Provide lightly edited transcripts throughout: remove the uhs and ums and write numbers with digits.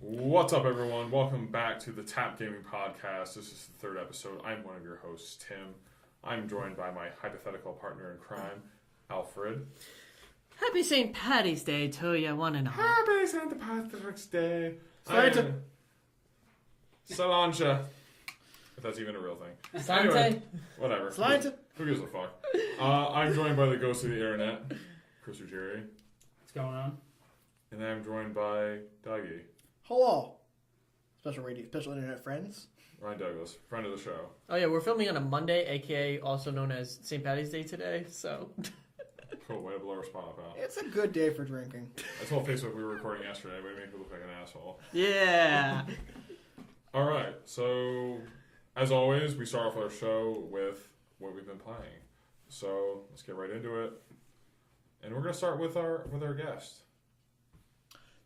What's up, everyone? Welcome back to the Tap Gaming Podcast. This is the third episode. I'm one of your hosts, Tim. I'm joined by my hypothetical partner in crime, Alfred. Happy St. Patty's Day to you, one and all. Happy St. Patrick's Day. Solange. If that's even a real thing. Anyway, whatever. Who gives a fuck? I'm joined by the ghost of the internet, Chris Ujiri. What's going on? And I'm joined by Dougy. Hello, special internet friends. Ryan Douglas, friend of the show. Oh yeah, we're filming on a Monday, aka also known as St. Patty's Day today, so... Cool, way to blow our spot up out. It's a good day for drinking. I told Facebook we were recording yesterday, but it made me look like an asshole. Yeah! Alright, so as always, we start off our show with what we've been playing. So let's get right into it. And we're going to start with our guest.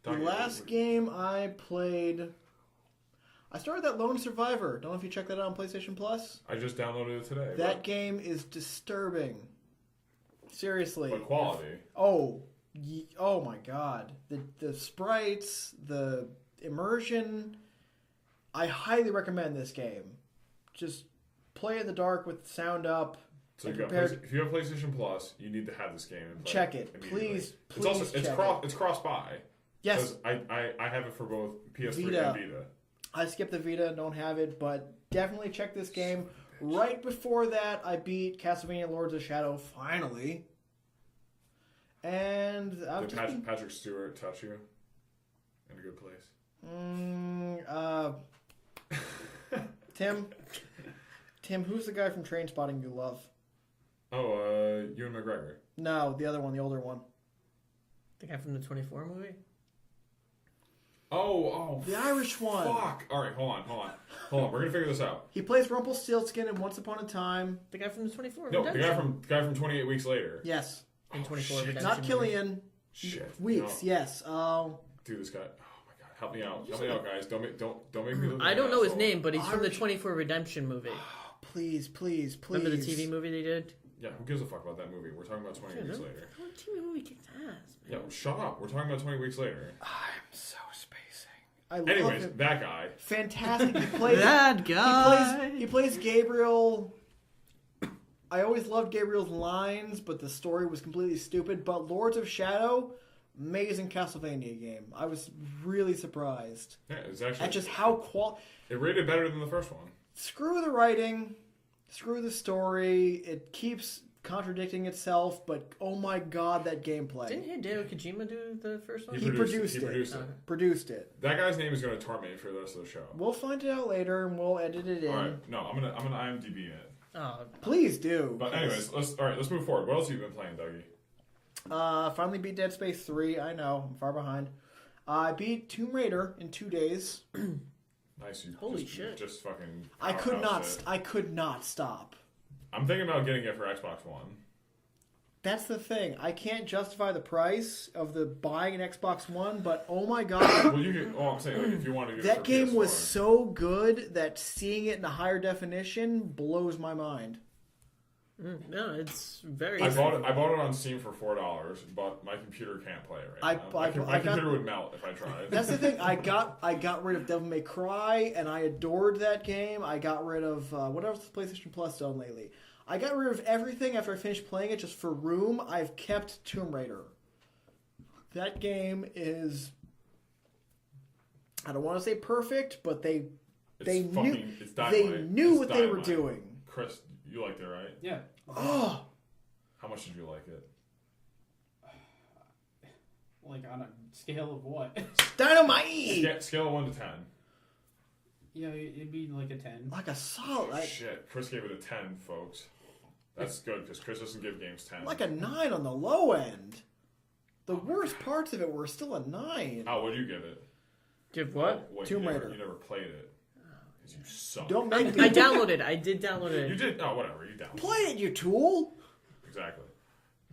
The last game I played, I started that Lone Survivor. Don't know if you checked that out on PlayStation Plus. I just downloaded it today. That game is disturbing. Seriously. But quality. Oh my god. The sprites, the immersion. I highly recommend this game. Just play in the dark with the sound up. So if you have PlayStation Plus, you need to have this game and play check it. Please it's cross-buy. Yes. I have it for both PS3 and Vita. I skipped the Vita, don't have it, but definitely check this game. Right before that, I beat Castlevania Lords of Shadow, finally. And Did Patrick Stewart touch you in a good place? Tim, who's the guy from Trainspotting you love? Oh, Ewan McGregor. No, the other one, the older one. The guy from the 24 movie? Oh, the Irish one. Fuck. All right, hold on. We're gonna figure this out. He plays Rumpelstiltskin in Once Upon a Time. The guy from the 24 No, the guy from 28 Weeks Later. Yes. In 24 Redemption. Not Killian. Shit. Weeks. No. Yes. Dude, this guy. Oh my god, help me out, guys. Don't make me look. I don't know his name, but he's from the 24 Redemption movie. Please. Remember the TV movie they did? Yeah, who gives a fuck about that movie? We're talking about 20 Weeks Later. What TV movie kicked ass, man? Yeah, shut up. We're talking about 20 Weeks Later. I'm so spacing. Anyways, that guy. Fantastic. He plays that guy. He plays Gabriel. I always loved Gabriel's lines, but the story was completely stupid. But Lords of Shadow, amazing Castlevania game. I was really surprised. Yeah, it's actually... At just how It rated better than the first one. Screw the writing. Screw the story. It keeps contradicting itself, but oh my god, that gameplay. Didn't Hideo Kojima do the first one? He produced it. That guy's name is going to torment me for the rest of the show. We'll find it out later, and we'll edit it in. All right, no, I'm gonna IMDb it. Oh, please do. But anyways, let's move forward. What else have you been playing, Dougie? Finally beat Dead Space 3. I know, I'm far behind. I beat Tomb Raider in 2 days. Nice. Holy shit. Just fucking... I could not stop. I'm thinking about getting it for Xbox One. That's the thing. I can't justify the price of the buying an Xbox One, but oh my god. Well, you can... Oh, I'm saying, like, if you want to get that it for game PS4. was so good that seeing it in a higher definition blows my mind. No, it's very... I bought it on Steam for $4, but my computer can't play it right now. My computer would melt if I tried. That's the thing. I got rid of Devil May Cry, and I adored that game. I got rid of... what else has PlayStation Plus done lately? I got rid of everything after I finished playing it just for room. I've kept Tomb Raider. That game is... I don't want to say perfect, but they knew what they were doing. Chris, you liked it, right? Yeah. Oh! How much did you like it? Like on a scale of what? Dynamite! Scale of 1 to 10. Yeah, it'd be like a 10. Like a solid... Oh, shit. Chris gave it a 10, folks. That's good, because Chris doesn't give games 10. Like a 9 on the low end. The worst parts of it were still a 9. Oh, what do you give it? Give what? Oh, wait, Tomb Raider. You never played it. Because you suck. Don't make me... I downloaded it. I did download it. You did? Oh, whatever. You downloaded it. Play it, you tool! Exactly.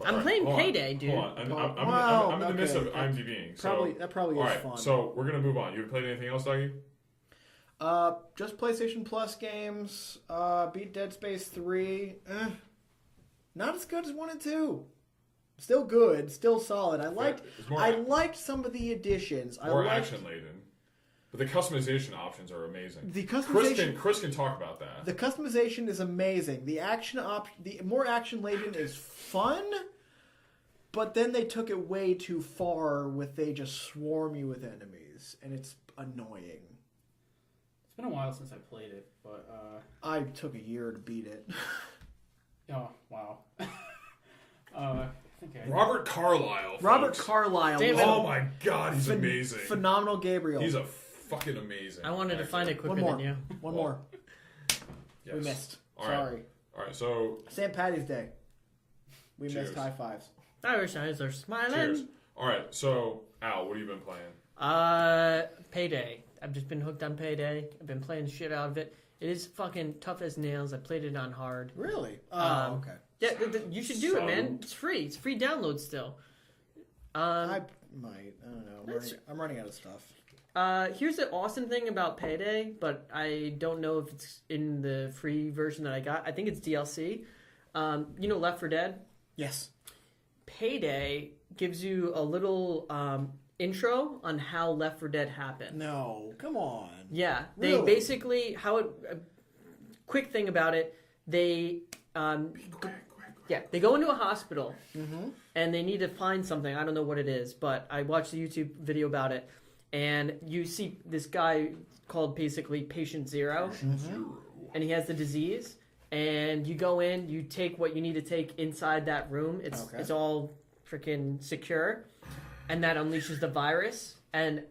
I'm playing Payday, dude. Hold on. I'm in the midst of IMDbing. That probably is fun. So we're going to move on. You played anything else, Dougie? Just PlayStation Plus games. Beat Dead Space 3. Not as good as 1 and 2. Still good. Still solid. I liked some of the additions. More action laden. But the customization options are amazing. The customization, Chris can talk about that. the customization is amazing. The the more action laden is fun, but then they took it way too far with they just swarm you with enemies, and it's annoying. It's been a while since I played it, but I took a year to beat it. oh wow. I think I Robert Carlyle. Robert folks. Carlyle. Damn it. Oh my God, he's amazing. Phenomenal Gabriel. He's a fucking amazing. I wanted to actor. find it quicker One more. than you. One more. Yes. We missed. All right. Sorry. All right, so St. Patty's Day. We Cheers. missed high fives. Irish eyes are smiling. cheers. All right, so Al, what have you been playing? Payday. I've just been hooked on Payday. I've been playing the shit out of it. It is fucking tough as nails. I played it on hard. Really? Oh, okay. Yeah, you should do it, man. It's free. It's free download still. I might. I don't know. That's- I'm running out of stuff. Here's the awesome thing about Payday, but I don't know if it's in the free version that I got. I think it's DLC. You know Left 4 Dead? Yes. Payday gives you a little intro on how Left 4 Dead happened. No. Come on. Yeah, they Really? basically quick thing about it. They they go into a hospital and they need to find something. I don't know what it is, but I watched a YouTube video about it, and you see this guy called basically Patient Zero, and he has the disease. And you go in, you take what you need to take inside that room. It's all freaking secure, and that unleashes the virus, and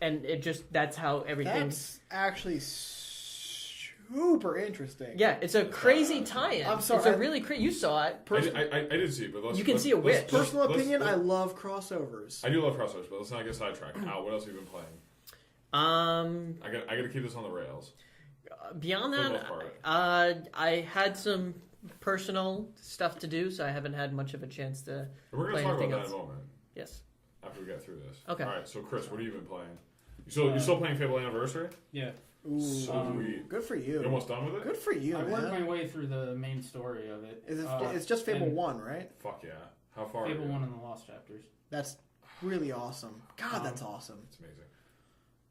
it just that's how everything. That's actually super interesting. Yeah, it's a crazy tie-in. I'm sorry, it's a really crazy. You saw it. I did see it, but You can see a whip. Personal opinion, I love crossovers. I do love crossovers, but let's not get sidetracked. Al, what else have you been playing? I got to keep this on the rails. Beyond For the that, most part. I had some personal stuff to do, so I haven't had much of a chance to We're play going to talk about anything that else. in a moment Yes. after we get through this. Okay. All right. So Chris, what have you been playing? You still playing Fable Anniversary? yeah. Ooh, Sweet. good for you. You almost done with it? Good for you, I man. worked my way through the main story of it. It's just Fable and 1, right? Fuck yeah. How far? Fable are you? 1 and the Lost Chapters. That's really awesome. God, that's awesome. It's amazing.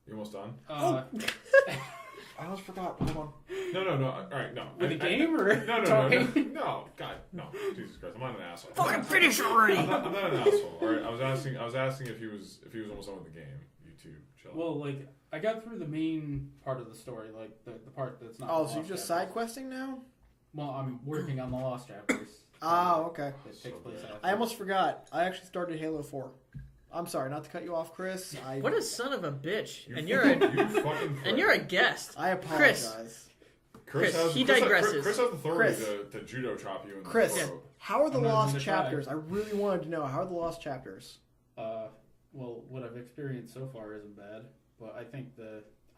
You almost done? I almost forgot. Hold on. No. All right, no. With the game or No. talking? No. God, no. Jesus Christ, I'm not an asshole. Fucking finish already! I'm not an asshole. All right, I was asking if he was almost done with the game. You too, chill. Well, like, I got through the main part of the story, like, the part that's not Oh, the so you're Lost just Chapters. side questing now? Well, I'm working on the Lost Chapters. Oh, okay. It takes place after. I almost forgot. I actually started Halo 4. I'm sorry, not to cut you off, Chris. What a son of a bitch! You And you're a you fucking and you're a guest. I apologize. Chris, has, he Chris digresses. Chris has authority Chris. to judo chop you in the Chris, throat. how are the I'm not lost gonna try. chapters? I really wanted to know. How are the lost chapters? Well, what I've experienced so far isn't bad, but I think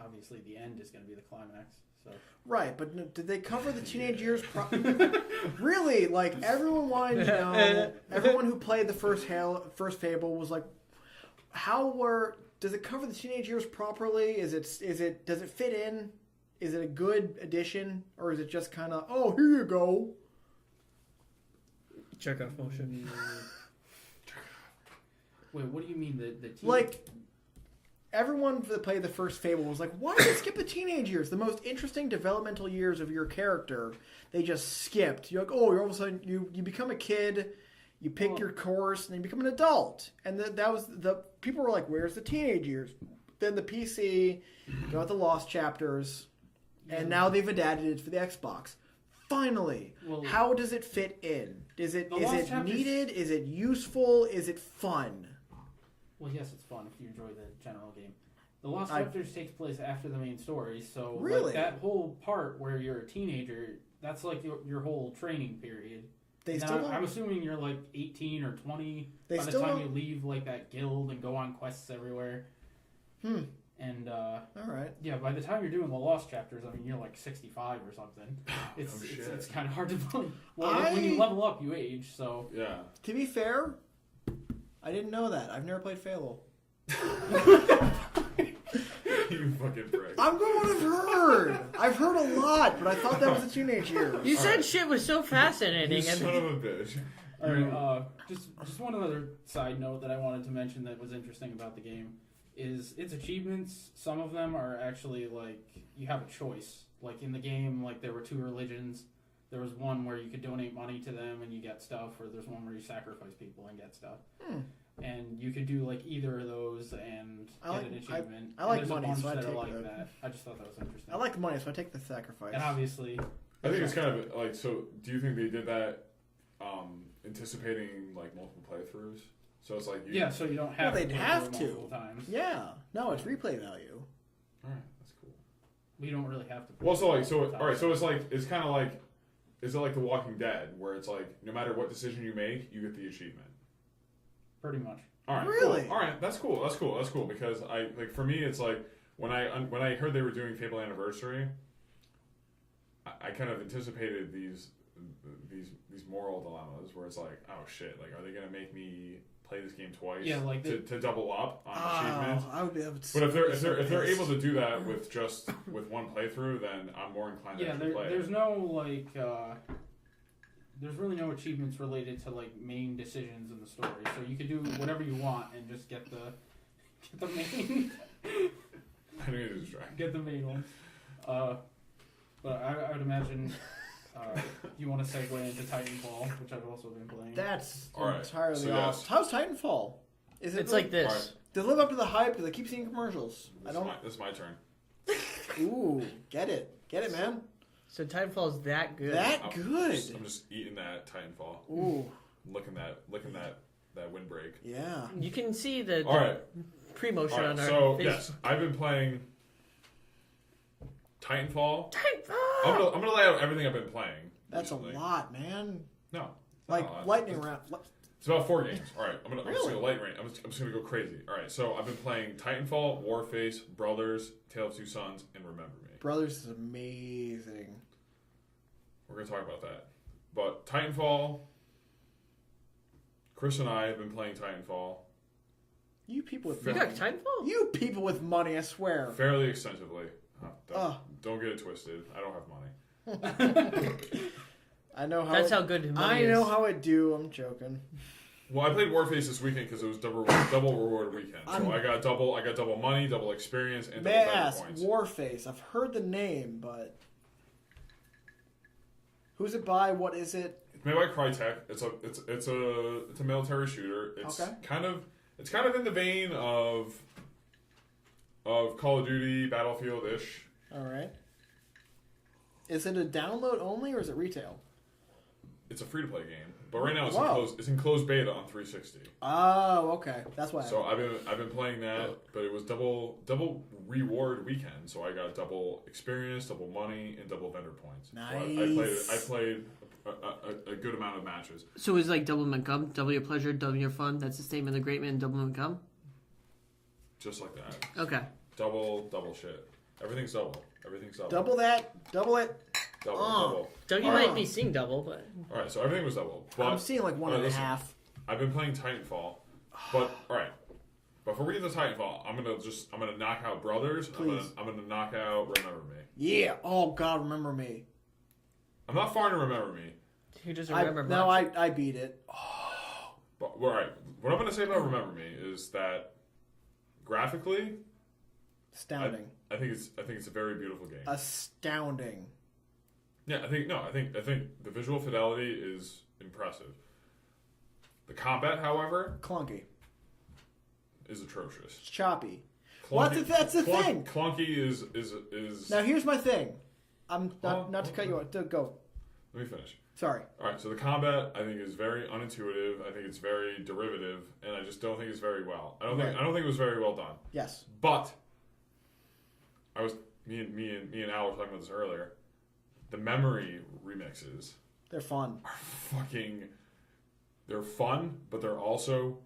obviously the end is going to be the climax. So Right, but did they cover the teenage years? Really, like everyone wanted to know. Everyone who played the first Fable was like, does it cover the teenage years properly? Does it fit in? Is it a good addition, or is it just kind of, oh, here you go? Check out motion. wait, what do you mean the team? Like, everyone that played the first Fable was like, why did they skip the teenage years? The most interesting developmental years of your character, they just skipped. You're like, oh, you're all of a sudden, you become a kid, you pick your course, and then you become an adult. And that was people were like, where's the teenage years? Then the PC got the Lost Chapters, and now they've adapted it for the Xbox. Finally, Well, how does it fit in? Is it Lost Chapters- needed? Is it useful? Is it fun? Well, yes, it's fun if you enjoy the general game. The Lost I- Chapters takes place after the main story, so Really? like, that whole part where you're a teenager, that's like your whole training period. They Now, still don't. I'm assuming you're like 18 or 20 They by the still time don't- you leave like that guild and go on quests everywhere. And All right. yeah, by the time you're doing the Lost Chapters, I mean you're like 65 or something. It's kind of hard to believe. Well, when you level up, you age. So Yeah. To be fair, I didn't know that. I've never played Fable. You fucking prick. I'm going what I've heard. I've heard a lot, but I thought that was the teenage years. You said shit was so fascinating, You and son of a bitch. Alright, just one other side note that I wanted to mention that was interesting about the game is its achievements. Some of them are actually like you have a choice. Like in the game, like there were 2 religions. There was one where you could donate money to them and you get stuff, or there's one where you sacrifice people and get stuff. And you could do like either of those and get an achievement. I like there's money, a bunch so I that are take like the- that. I just thought that was interesting. I like the money, so I take the sacrifice. And obviously, I think it's kind of like, so do you think they did that anticipating like multiple playthroughs? So it's like yeah, so you don't have Well, to they'd play have through it to. multiple times. Yeah. No, it's replay value. Alright, that's cool. We don't really have to. Well, so like, so multiple alright, times. so it's like, it's kind of like, is it like The Walking Dead, where it's like, no matter what decision you make, you get the achievement? Pretty much. Alright, Really? cool. Alright, that's cool, because like, for me, it's like, when I heard they were doing Fable Anniversary, I kind of anticipated these moral dilemmas where it's like, oh shit, like, are they gonna make me play this game twice? Yeah, like to double up on achievements. I would be able to. But if they're able to do that with just with one playthrough, then I'm more inclined to Yeah, actually play there's it. no like, there's really no achievements related to like main decisions in the story. So you could do whatever you want and just get the main I need to distract. get the main ones. But I would imagine you want to segue into Titanfall, which I've also been playing. That's All right, entirely so off. yes. How's Titanfall? Is it It's like this. Alright. Does it live up to the hype? Do they keep seeing commercials? This is my turn. Ooh, get it, man. So Titanfall is that good. That good. I'm just eating that Titanfall. Ooh, Licking that windbreak. yeah. You can see the All right. pre-motion on our So face. yes, I've been playing Titanfall. Titanfall! I'm gonna lay out everything I've been playing. That's recently. a lot, man. No, it's not Like a lot. lightning round. It's about 4 games. All right, I'm just Really? gonna lightning. I'm just gonna go crazy. All right, so I've been playing Titanfall, Warface, Brothers, Tale of Two Sons, and Remember Me. Brothers is amazing. We're gonna talk about that. But Titanfall, Chris and I have been playing Titanfall You people with You money. got Titanfall? You people with money, I swear. fairly extensively. Ugh. Don't get it twisted. I don't have money. I know how. That's how good money I is. know how it do. I'm joking. Well, I played Warface this weekend because it was double reward weekend. So I got double money, double experience, and May I double ask, points. Warface. I've heard the name, but who's it by? What is it? It's made by Crytek. It's a military shooter. It's Okay. kind of in the vein of Call of Duty, Battlefield-ish. All right. Is it a download only, or is it retail? It's a free-to-play game, but right now Wow. it's in closed beta on 360. Oh, okay. That's why. So I've been playing that, but it was double reward weekend. So I got double experience, double money, and double vendor points. So Nice. I played a good amount of matches. So it's like double income, double your pleasure, double your fun. That's the statement of the great man, double income? Just like that. Okay. Double shit. Everything's double. Everything's double. double that. Double it. Double. Dougie All might right. be seeing double, but All right, so everything was double. But I'm seeing like one and a listen, half. I've been playing Titanfall, but all right. Before we get to Titanfall, I'm gonna knock out Brothers. Please. I'm gonna knock out Remember Me. Yeah. Oh God, remember me. I'm not far to Remember Me. who doesn't remember much? No, I beat it. But all right, what I'm gonna say about Remember Me is that graphically, Astounding. I think it's a very beautiful game. Astounding. Yeah, I think the visual fidelity is impressive. The combat, however, Clunky. is atrocious. It's choppy. Clunky, That's the thing. Clunky is. Now here's my thing. I'm not to cut you off. Go. Let me finish. Sorry. All right, so the combat I think is very unintuitive. I think it's very derivative, and I just don't think it's very well. I don't think it was very well done. Yes. But me and Al were talking about this earlier. The memory remixes They're fun. are they're fun, but they're also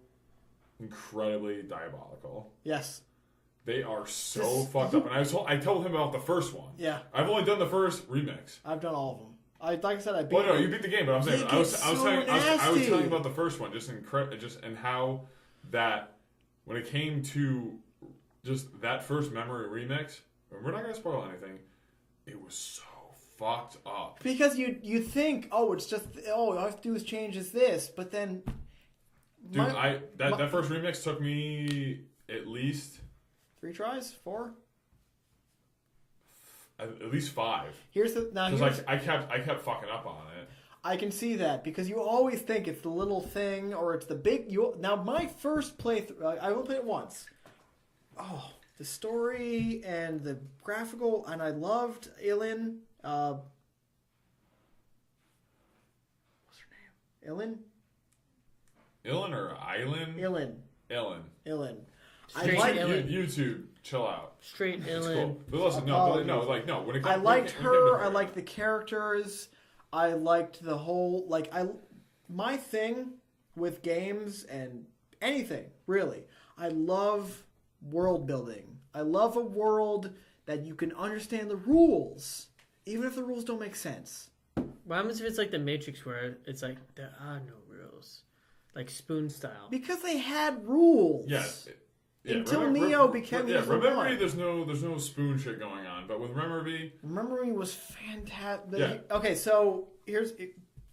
incredibly diabolical. Yes. They are so fucked up. And I told him about the first one. Yeah. I've only done the first remix. I've done all of them. Like I said, I beat. Well, no, you beat the game, but I'm saying They I was get telling so I was nasty. telling about the first one, just and how that when it came to just that first memory remix, and we're not gonna spoil anything. It was so fucked up. Because you think, it's just all I have to do is change this, but then. Dude, that first remix took me at least tries? 4? At least 5. Here's the now. Because I kept fucking up on it. I can see that because you always think it's the little thing or it's the big. Now my first playthrough, I only played it once. Oh, the story and the graphical, and I loved Ilin. What's her name? Ilin or Island? Ilin. Straight I like Ilin. YouTube, chill out. Straight It's Ilin. cool. But listen, no. When it comes, I liked when it her. came to I liked the characters. I liked the whole my thing with games and anything really. I love world building. I love a world that you can understand the rules, even if the rules don't make sense. What happens if it's like the Matrix where it's like there are no rules, like Spoon style? Because they had rules. Yes. Until Neo became evil Remember one. Me, there's no spoon shit going on. But with Remember Me, Remember Me was fantastic. Yeah. Okay, so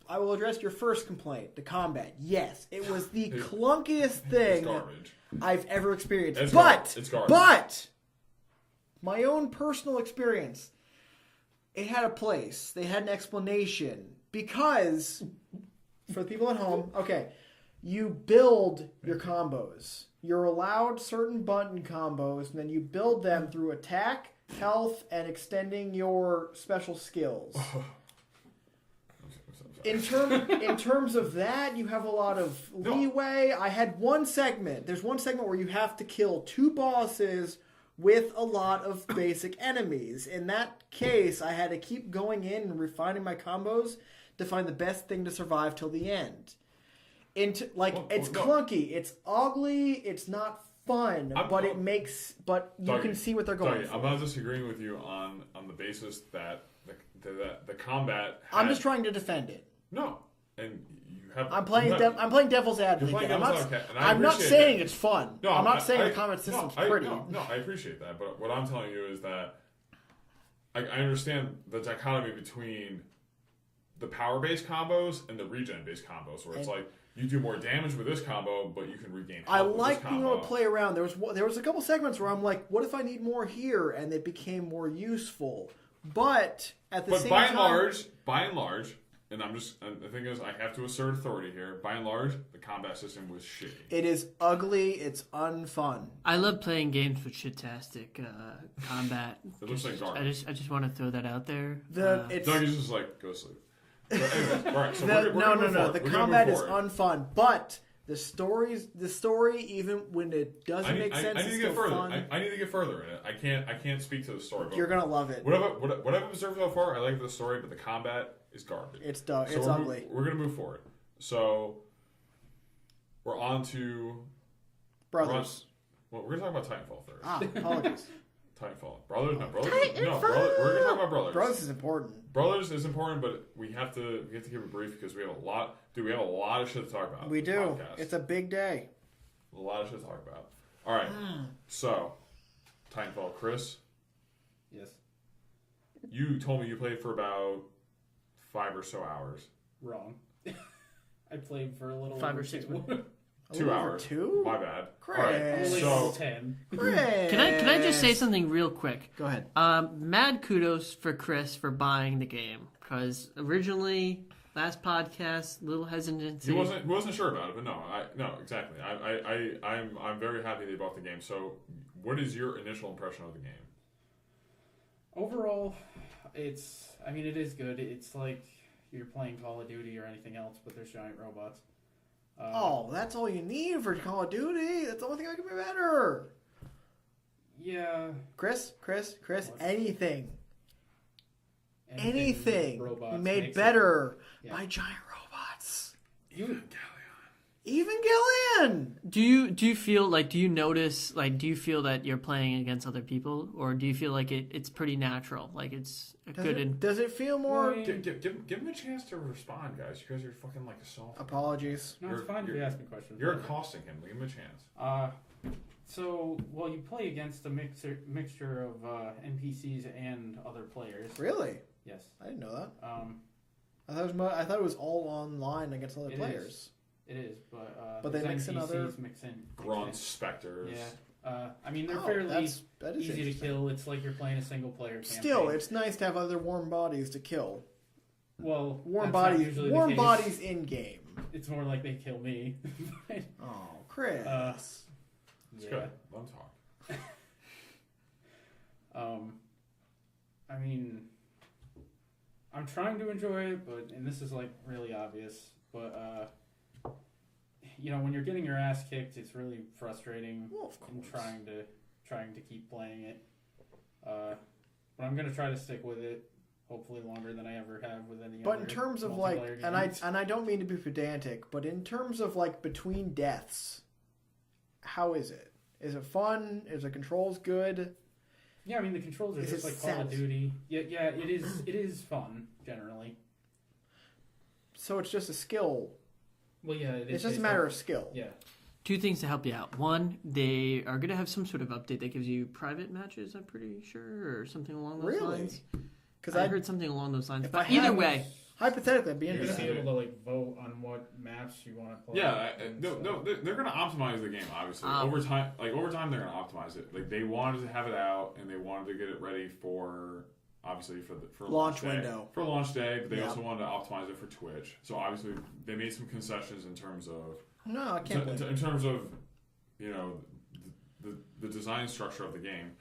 I will address your first complaint, the combat. Yes, it was the clunkiest it's thing garbage. I've ever experienced. It's But garbage. my own personal experience, it had a place. They had an explanation. Because, for the people at home, okay, you build your combos. You're allowed certain button combos, and then you build them through attack, health, and extending your special skills. In terms of that, you have a lot of leeway. I had one segment. There's one segment where you have to kill 2 bosses with a lot of basic enemies. In that case, I had to keep going in and refining my combos to find the best thing to survive till the end. It's clunky, it's ugly, it's not fun, but you can see what they're going for. I'm not disagreeing with you on the basis that the combat. I'm just trying to defend it. No, and you have. I'm playing devil's advocate. Playing devil's advocate, and I'm not appreciate saying that. it's fun. No, I'm not saying the combat system's pretty. No, I appreciate that, but what I'm telling you is that I understand the dichotomy between the power-based combos and the regen-based combos, where it's like you do more damage with this combo, but you can regain health I with like this being combo. able to play around. There was a couple segments where I'm like, what if I need more here, and it became more useful. But at the same time, by and large, and the thing is, I have to assert authority here. By and large, the combat system was shitty. it is ugly. It's unfun. I love playing games with shitastic combat. It looks like garbage. I just want to throw that out there. Dougy's just like, go to sleep. But anyways, all right, so we're No. forward. The We're combat move is forward. unfun, but the story, even when it doesn't make sense, I need is to get still further. fun. I need to get further in it. I can't speak to the story. But You're gonna love it. what I've observed so far, I like the story, but the combat is garbage. It's So ugly. We're gonna move forward. So we're on to Brothers. Well, we're gonna talk about Titanfall first. Apologies. Titanfall. Brothers. We're gonna talk about Brothers. Brothers is important. Brothers is important, but we have to keep it brief because we have a lot. Dude, we have a lot of shit to talk about. We on the do. podcast. It's a big day. A lot of shit to talk about. All right. So, Titanfall, Chris, Yes. you told me you played for about 5 or so hours. Wrong. I played for a little 5 over or 6 2. minutes. 2 hours. 2? My bad. Chris. All right. Only So, 10. Can I just say something real quick? Go ahead. Mad kudos for Chris for buying the game because originally last podcast little hesitancy. he wasn't sure about it, but no, exactly. I'm very happy they bought the game. So, what is your initial impression of the game? Overall, it is good. It's like you're playing Call of Duty or anything else, but there's giant robots. That's all you need for Call of Duty. That's the only thing that can be better. Yeah. Chris, anything Anything with robots made makes better it- by giant robots. You, Even Gillian. Do you feel like do you feel that you're playing against other people or do you feel like it's pretty natural like it's Does it feel more? Well, Give him a chance to respond, guys. You guys are fucking like a soft. Apologies. no, it's fine if you ask me questions. You're accosting him. Give him a chance. You play against a mixture of NPCs and other players. Really? Yes. I didn't know that. I thought it was all online against other It players. It is, but But they there's mix in NPCs other- mix in Grunts, specters. Yeah. I mean, they're Oh, fairly that is easy to interesting. kill. It's like you're playing a single player campaign. Still, it's nice to have other warm bodies to kill. well, Warm that's not bodies, usually the warm case. bodies in game. It's more like they kill me. Oh, Chris. It's good. Let them talk. I mean, I'm trying to enjoy it, and this is like really obvious, but when you're getting your ass kicked, it's really frustrating. Well, of I'm course. trying to keep playing it, but I'm gonna try to stick with it. Hopefully longer than I ever have with any But other in terms of multiplayer games. and I don't mean to be pedantic, but in terms of between deaths, how is it? Is it fun? Is the controls good? Yeah, I mean the controls are Is just it like Call of set? Duty. Yeah, it is. It is fun generally. So it's just a skill. Well, yeah, it is. It's just a based matter off- of skill. Yeah. Two things to help you out. One, they are going to have some sort of update that gives you private matches, I'm pretty sure, or something along those Really? lines. Because I heard something along those lines. if But I either had- way, hypothetically, I'd be You're gonna interested. be able to vote on what maps you want to play. Yeah, and no, stuff. they're going to optimize the game. Obviously, over time, they're going to optimize it. Like they wanted to have it out, and they wanted to get it ready for obviously for Launch day. window. For launch day, but they Yeah. also wanted to optimize it for Twitch. So obviously, they made some concessions in terms of No, I can't believe it. in terms of the design structure of the game.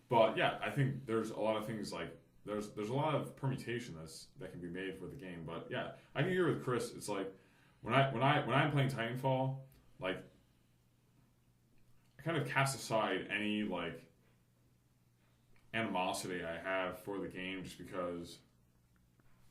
But yeah, I think there's a lot of things like. There's a lot of permutation that can be made for the game, but yeah, I can agree with Chris. It's like when I'm playing Titanfall, like I kind of cast aside any animosity I have for the game, just because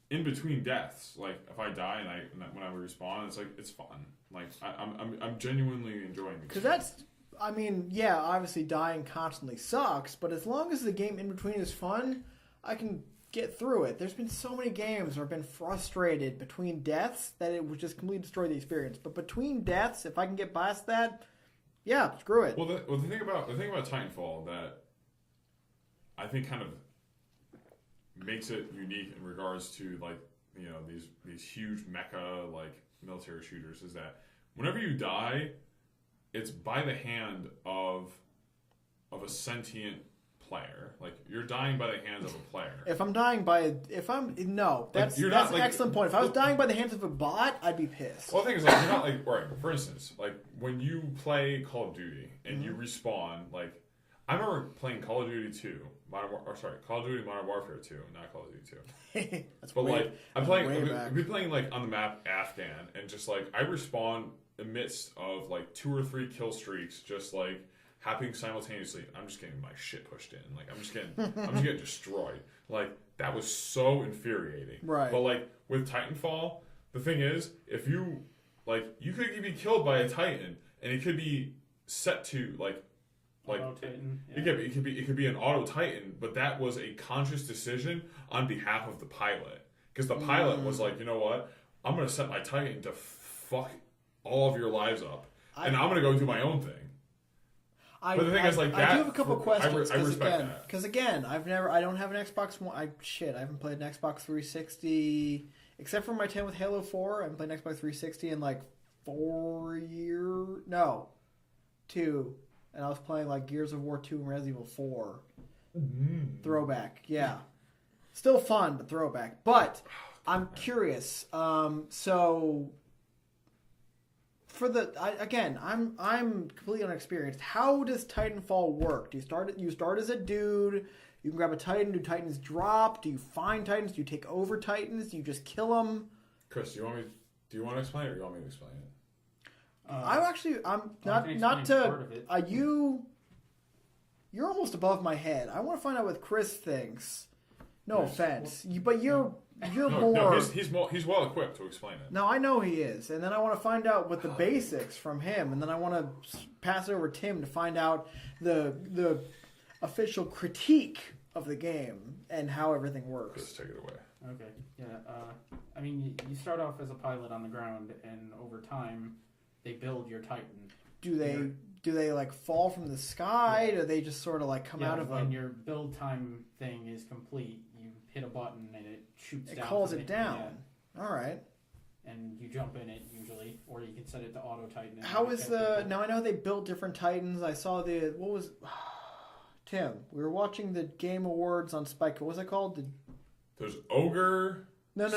in between deaths, like if I die and when I respawn, it's fun. Like I'm genuinely enjoying the Because game. that's, I mean, yeah, obviously dying constantly sucks, but as long as the game in between is fun, I can get through it. There's been so many games where I've been frustrated between deaths that it would just completely destroy the experience. But between deaths, if I can get past that, yeah, screw it. Well, the thing about Titanfall that I think kind of makes it unique in regards to these huge mecha military shooters is that whenever you die, it's by the hand of a sentient player. Like you're dying by the hands of a player. That's you're that's not, an excellent point. If I was dying by the hands of a bot, I'd be pissed. Well, the thing is, you're not right. For instance, when you play Call of Duty and you respawn, I remember playing Call of Duty 2, Call of Duty Modern Warfare 2, not Call of Duty 2. That's But way- I'm way playing. back. We've been playing on the map Afghan, and just I respawn amidst of 2 or 3 kill streaks, just happening simultaneously. I'm just getting my shit pushed in. I'm just getting destroyed. That was so infuriating. Right. But with Titanfall, the thing is, if you you could be killed by a Titan, and it could be set to Auto Titan. Yeah. it could be an auto Titan, but that was a conscious decision on behalf of the pilot, because the pilot was you know what, I'm gonna set my Titan to fuck all of your lives up, and I'm gonna go do my own thing. But the thing is, I that, do have a couple questions. I respect that. Because again, I don't have an Xbox One. I haven't played an Xbox 360 except for my time with Halo 4. I haven't played an Xbox 360 in 4 years. No, 2. And I was playing Gears of War 2 and Resident Evil 4. Throwback, yeah. Still fun, but throwback. But I'm curious. So for I'm completely unexperienced. How does Titanfall work? Do you start as a dude? You can grab a Titan. Do Titans drop? Do you find Titans? Do you take over Titans? Do you just kill them? Chris, do you want to explain it, or do you want me to explain it? I'm I can not explain to. part of it. You're almost above my head. I want to find out what Chris thinks. No Yes. offense, but you're No, more. he's well equipped to explain it. No, I know he is, and then I want to find out what the basics from him, and then I want to pass it over to Tim to find out the official critique of the game and how everything Chris, works. take it away. Okay. Yeah. I mean, you start off as a pilot on the ground, and over time, they build your Titan. Do they fall from the sky? Yeah. Do they just sort of come out of when a? your build time thing is complete, you hit a button and it shoots It down. calls from it down. All right. and you jump in it usually, or you can set it to auto tighten. How is the... Now, I know they built different Titans. I saw the... What was... Tim, we were watching the Game Awards on Spike. What was it called? There's Ogre. No.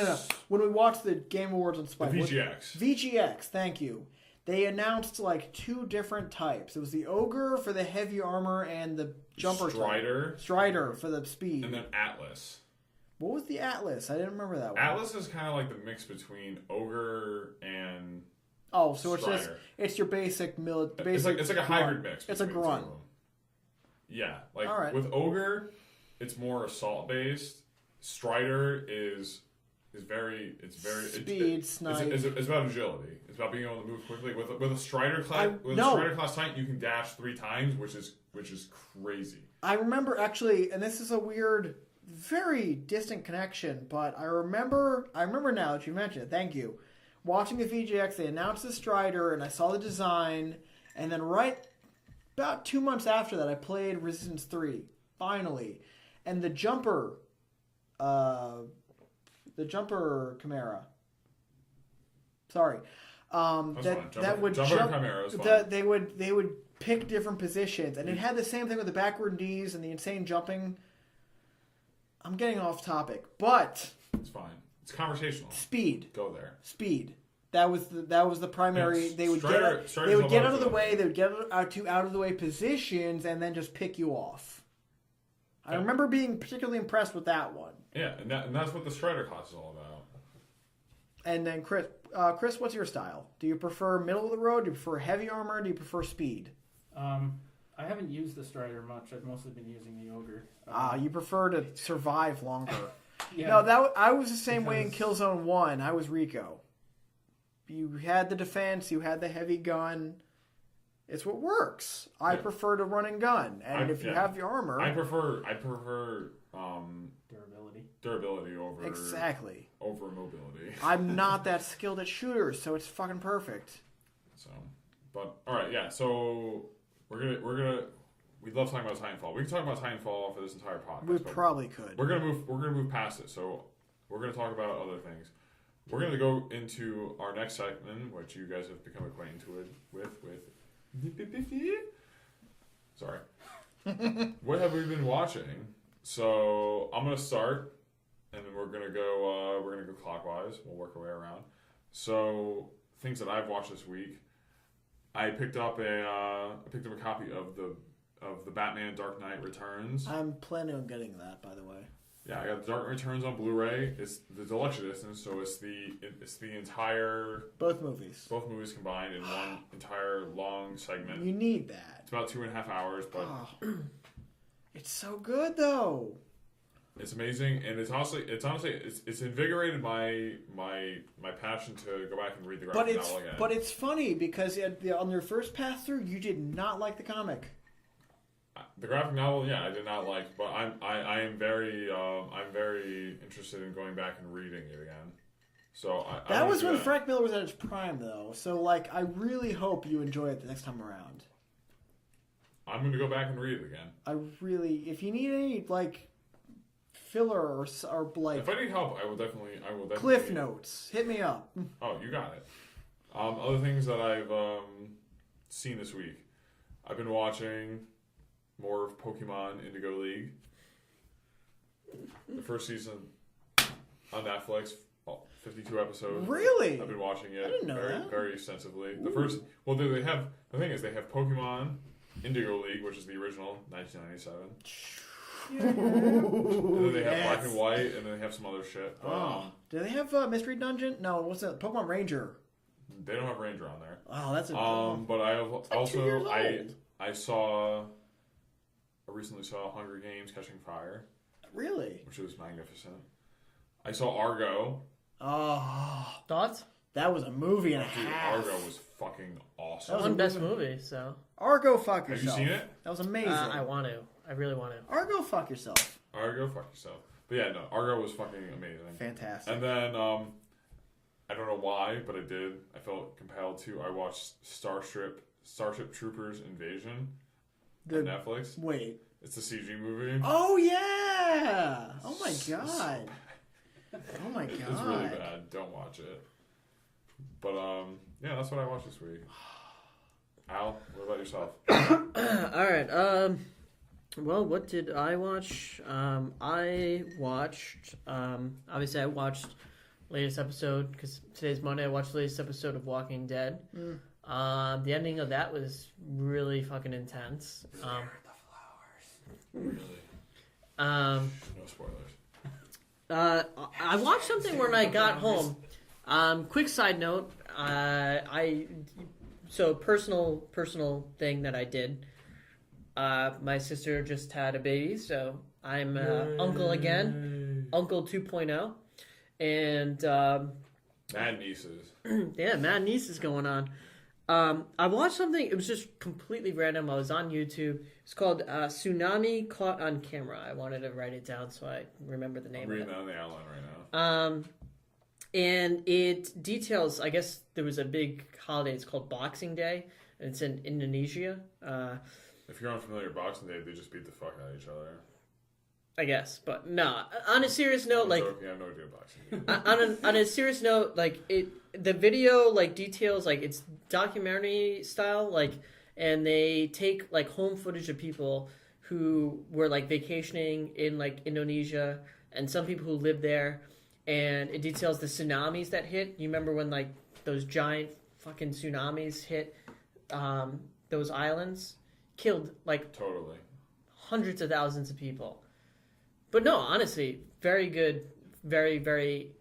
When we watched the Game Awards on The Spike... VGX. VGX, thank you. They announced like 2 different types. It was the Ogre for the heavy armor and the jumper Strider. Strider for the speed. And then Atlas. What was the Atlas? I didn't remember that one. Atlas is kind of like the mix between Ogre and Oh, so it's Strider. just it's your basic It's like a hybrid mix. It's a between the two grunt. of them. Yeah, like All right. with Ogre, it's more assault based. Strider is very Speed, snipe. It's about agility. It's about being able to move quickly. With a Strider class Strider class Titan, you can dash 3 times, which is crazy. I remember actually, and this is a weird, very distant connection, but I remember now that you mentioned it. Thank you. Watching the VGX, they announced the Strider, and I saw the design, and then about 2 months after that, I played Resistance 3 finally, and the jumper Chimera. Sorry. That would Jumper jump. Chimera is fine. They would pick different positions, and it had the same thing with the backward Ds and the insane jumping. I'm getting off topic, but It's fine. It's conversational. speed. Go there. Speed. That was the primary. Yes. They would Strider's get all out of the about way. They would get out of the way positions, and then just pick you off. I Yeah. remember being particularly impressed with that one. Yeah, and that's what the Strider class is all about. And then Chris, what's your style? Do you prefer middle of the road? Do you prefer heavy armor? Do you prefer speed? I haven't used the Strider much. I've mostly been using the Ogre. You prefer to survive longer. Yeah. No, I was the same way in Because- Killzone 1. I was Rico. You had the defense, you had the heavy gun. It's what works. I Yeah. prefer to run and gun. And if you have your armor... I prefer durability over Exactly. over mobility. I'm not that skilled at shooters, so it's fucking perfect. So, but all right, yeah. So we love talking about Titanfall. We can talk about Titanfall for this entire podcast. We but probably could. We're gonna move past it. So we're gonna talk about other things. We're gonna go into our next segment, which you guys have become acquainted with. Sorry. What have we been watching? So I'm gonna start, and then we're gonna go clockwise. We'll work our way around. So things that I've watched this week. I picked up a copy of the Batman Dark Knight Returns. I'm planning on getting that, by the way. Yeah, I got the Dark Knight Returns on Blu-ray. It's the deluxe edition, so it's the entire Both movies. both movies combined in one entire long segment. You need that. It's about 2.5 hours, but Oh. It's so good, though. it's amazing, and it's honestly it's invigorated my passion to go back and read the graphic novel again. But it's funny because on your first pass through, you did not like the comic. The graphic novel, yeah, I did not like, but I am very interested in going back and reading it again. So That was when Frank Miller was at his prime, though. So I really hope you enjoy it the next time around. I'm going to go back and read it again. If you need any filler or If I need help, I will definitely. Cliff Notes, hit me up. Oh, you got it. Other things that I've seen this week. I've been watching more of Pokemon Indigo League. The first season on Netflix, 52 episodes. Really? I've been watching it I didn't know very, that. very extensively. The thing is they have Pokemon Indigo League, which is the original 1997. And then they have Black and White, and then they have some other shit. Do they have Mystery Dungeon? No, what's that? Pokemon Ranger. They don't have Ranger on there. Oh, that's a But I have like 2 years old. I recently saw Hunger Games Catching Fire, Really? which was magnificent. I saw Argo. Oh, Thoughts? that was a movie and a Dude, half. Argo was fucking awesome. That was One a best movie. movie, so Argo, fuck Have yourself. you seen it? That was amazing. I want to. I really want to. Argo, fuck yourself. Argo, fuck yourself. But yeah, no, Argo was fucking amazing. Fantastic. And then, I don't know why, but I did. I felt compelled to. I watched Starship Troopers Invasion on Netflix. Wait. It's a CG movie. Oh yeah! Oh my So god! Oh my god! It's really bad. Don't watch it. But yeah, that's what I watched this week. Al, what about yourself? All right. Well, what did I watch? I watched. Obviously, I watched latest episode because today's Monday. I watched the latest episode of Walking Dead. The ending of that was really fucking intense. Really? No spoilers. I watched something when I got home. Quick side note. So personal thing that I did. My sister just had a baby, so I'm uncle again, Uncle 2.0, and Mad nieces. yeah, mad nieces going on. I watched something. It was just completely random. I was on YouTube. It's called Tsunami Caught on Camera. I wanted to write it down so I remember the name I'm of it. reading that on the outline right now. And it details, I guess there was a big holiday. It's called Boxing Day, and it's in Indonesia. If you're unfamiliar, Boxing Day, they just beat the fuck out of each other. I guess, but no. On a serious note, I'm like joking, I have no idea what Boxing Day. on a serious note, like the video like details like it's documentary style, like, and they take like home footage of people who were like vacationing in like Indonesia and some people who live there, and it details the tsunamis that hit. You remember when like those giant fucking tsunamis hit those islands, killed like Totally. hundreds of thousands of people. But no, honestly, very good, very, very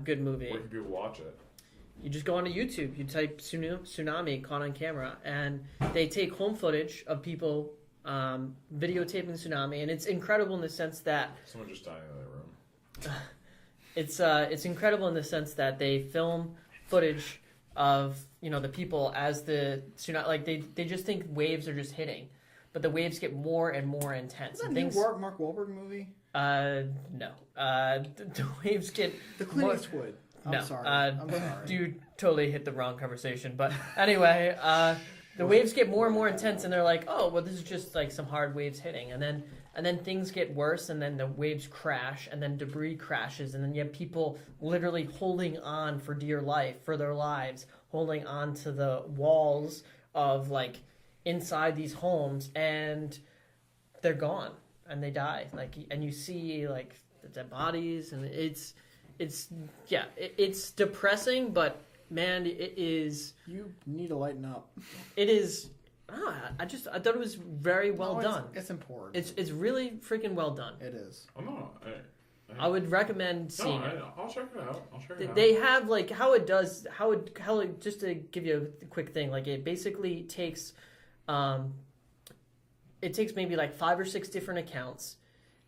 good movie. Where can people watch it? You just go onto YouTube, you type tsunami caught on camera, and they take home footage of people videotaping the tsunami, and it's incredible in the sense that Someone just died in the other room. it's incredible in the sense that they film footage of the people as the tsunami, like they just think waves are just hitting, but the waves get more and more intense. Is that And a things, new Mark Wahlberg movie? no, the waves get The Clint more- Eastwood. I'm No, sorry. I'm sorry. You totally hit the wrong conversation. But anyway, the waves get more and more intense, and they're like, "Oh, well, this is just like some hard waves hitting," and then things get worse, and then the waves crash, and then debris crashes, and then you have people literally holding on for dear life, for their lives, holding on to the walls of like inside these homes, and they're gone, and they die. Like, and you see like the dead bodies, and it's depressing, but man, it is. You need to lighten up. It is. I thought it was very well No, done. It's important. It's really freaking well done. It is. Oh, no. I would recommend seeing it. I'll check it out. They have like how it just to give you a quick thing, like it basically takes maybe like 5 or 6 different accounts,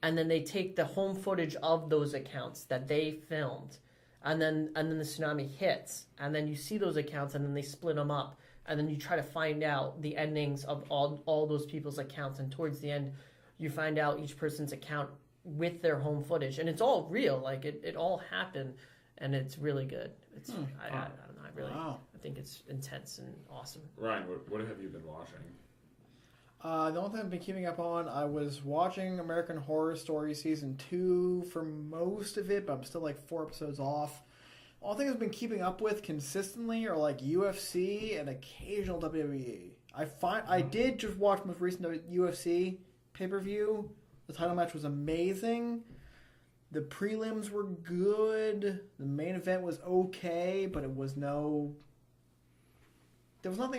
and then they take the home footage of those accounts that they filmed, and then the tsunami hits, and then you see those accounts, and then they split them up, and then you try to find out the endings of all those people's accounts, and towards the end you find out each person's account with their home footage, and it's all real, like it all happened, and it's really good. It's I don't know, I think it's intense and awesome. Ryan, what have you been watching? The only thing I've been keeping up on, I was watching American Horror Story Season 2 for most of it, but I'm still like 4 episodes off. All things I've been keeping up with consistently are like UFC and occasional WWE. I did just watch most recent UFC pay-per-view. The title match was amazing. The prelims were good. The main event was okay, but there was nothing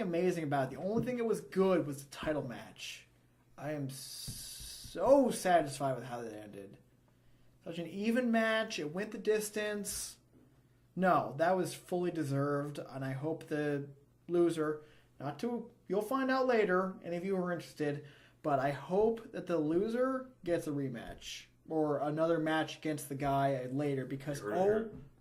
amazing about it. The only thing that was good was the title match. I am so satisfied with how that ended. Such an even match. It went the distance. No, that was fully deserved, and I hope the loser, you'll find out later, any of you who are interested, but I hope that the loser gets a rematch or another match against the guy later, because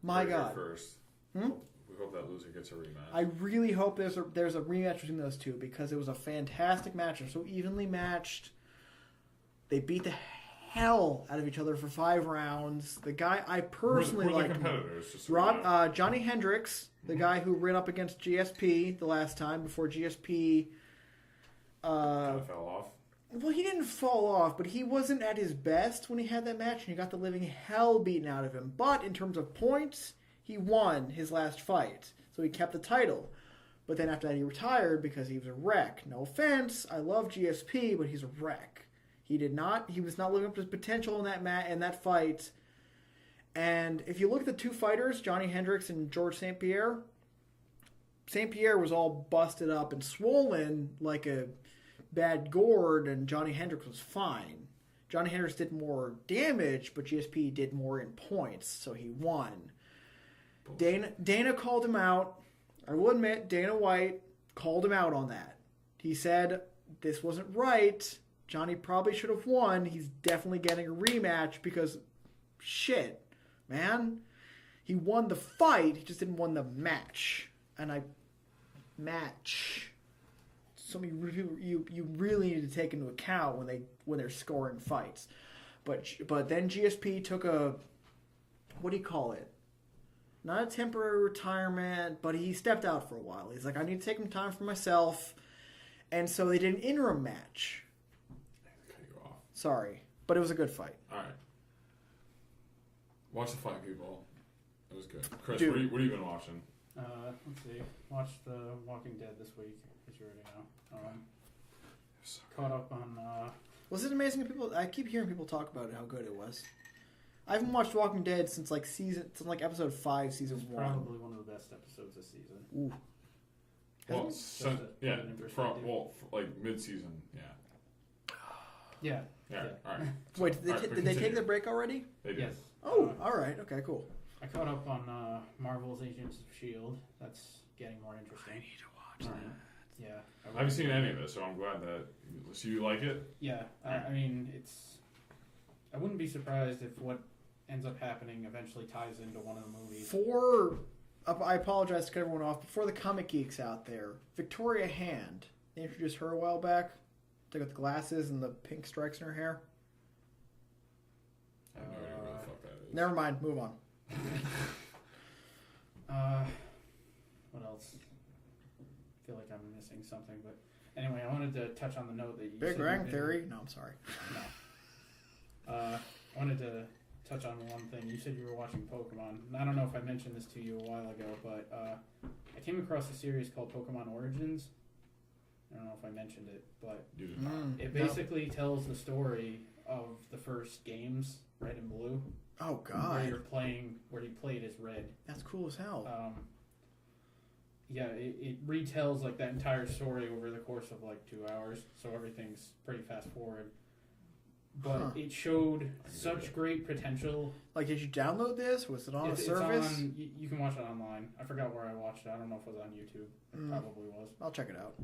my God. First. We hope that loser gets a rematch. I really hope there's a rematch between those two, because it was a fantastic match. They're so evenly matched. They beat the hell out of each other for 5 rounds. The guy I personally who are the like, competitors? Just so we know. Johnny Hendricks, the guy who ran up against GSP the last time before GSP Kind of fell off. well, he didn't fall off, but he wasn't at his best when he had that match, and he got the living hell beaten out of him. But in terms of points, he won his last fight. So so he kept the title. But then after that, he retired because he was a wreck. No offense, I love GSP, but he's a wreck. He was not living up to his potential in that fight. And if you look at the two fighters, Johnny Hendricks and George St. Pierre was all busted up and swollen like a bad gourd, and Johnny Hendricks was fine. Johnny Hendricks did more damage, but GSP did more in points, so he won. Dana called him out. I will admit, Dana White called him out on that. He said this wasn't right. Johnny probably should have won. He's definitely getting a rematch because, shit, man. He won the fight. He just didn't win the match. Something you really need to take into account when they're scoring fights. But then GSP took a, what do you call it? Not a temporary retirement, but he stepped out for a while. He's like, I need to take some time for myself. And so they did an interim match. Cut you off. Sorry, but it was a good fight. All right. Watch the fight, people. It was good. Chris, Dude. what have you been watching? Let's see. Watched The Walking Dead this week, as you already know. Caught up on. Was it amazing? I keep hearing people talk about it, how good it was. I haven't watched Walking Dead since episode 5, season 1. Probably one of the best episodes this season. Ooh. Well, like mid-season, yeah. Yeah. Yeah. All right. Wait, did All right, they take the break already? They did. Yes. Oh, all right. Okay, cool. I caught up on Marvel's Agents of S.H.I.E.L.D. That's getting more interesting. I need to watch that. Yeah. I haven't seen any of it, so I'm glad that. So you like it? Yeah. I mean, I wouldn't be surprised if what ends up happening eventually ties into one of the movies. I apologize to cut everyone off. Before the comic geeks out there, Victoria Hand, they introduced her a while back. They got the glasses and the pink stripes in her hair. I have no idea what the fuck that is. Never mind. Move on. What else? I feel like I'm missing something, but anyway, I wanted to touch on the note that you Big said Bang Theory. No, I'm sorry. No. I wanted to touch on one thing. You said you were watching Pokemon. And I don't know if I mentioned this to you a while ago, but I came across a series called Pokemon Origins. I don't know if I mentioned it, but You did not. it basically tells the story of the first games, Red and Blue. Oh Where God, where you played as Red. that's cool as hell. Yeah, it retells like that entire story over the course of like 2 hours, so everything's pretty fast forward. But it showed such great potential. Like, did you download this? Was it on a service? It's on, you can watch it online. I forgot where I watched it. I don't know if it was on YouTube. It probably was. I'll check it out.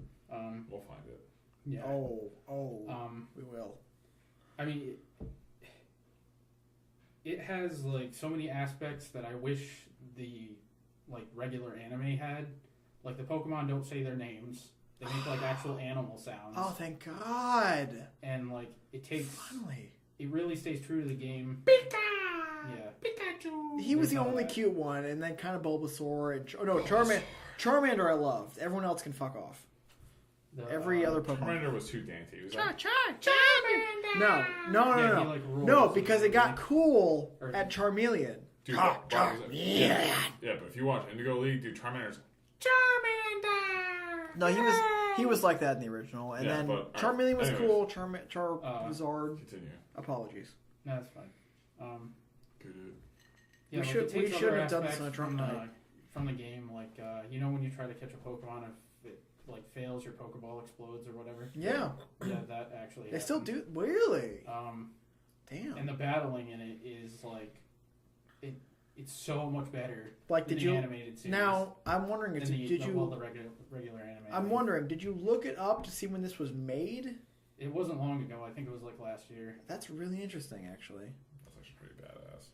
We'll find it. Yeah. We will. I mean, it has like so many aspects that I wish the like regular anime had. Like the Pokemon don't say their names; they make like actual animal sounds. Oh, thank God! And like it takes, Finally, it really stays true to the game. Pika! Yeah, Pikachu. He was the There's all only that. cute one, and then kind of Bulbasaur and Charmander. I loved. Everyone else can fuck off. Every other Pokemon. Charmander was too dainty. He was like, Charmander. No, Yeah, he, like, rolls no, because it got and- cool Or- at Charmeleon. dude, Charmeleon. yeah, but if you watch Indigo League, dude, Charmander's Charmander. No, he was like that in the original, and Yeah, then but, Charmeleon was anyways. cool. Charizard. continue. Apologies. No, that's fine. Good. Yeah, We like, should- it we takes should other have done this aspects on a Trump night. from the game, like you know when you try to catch a Pokemon, if it like fails, your Pokeball explodes or whatever. Yeah, Yeah, that actually. they still happened. do. Really? And Damn. the battling in it is like, it's so much better. Like, than did the you? animated series. Now I'm wondering. than Did the you? regular anime? I'm wondering. Did you look it up to see when this was made? It wasn't long ago. I think it was like last year. That's really interesting, actually. That's actually pretty badass.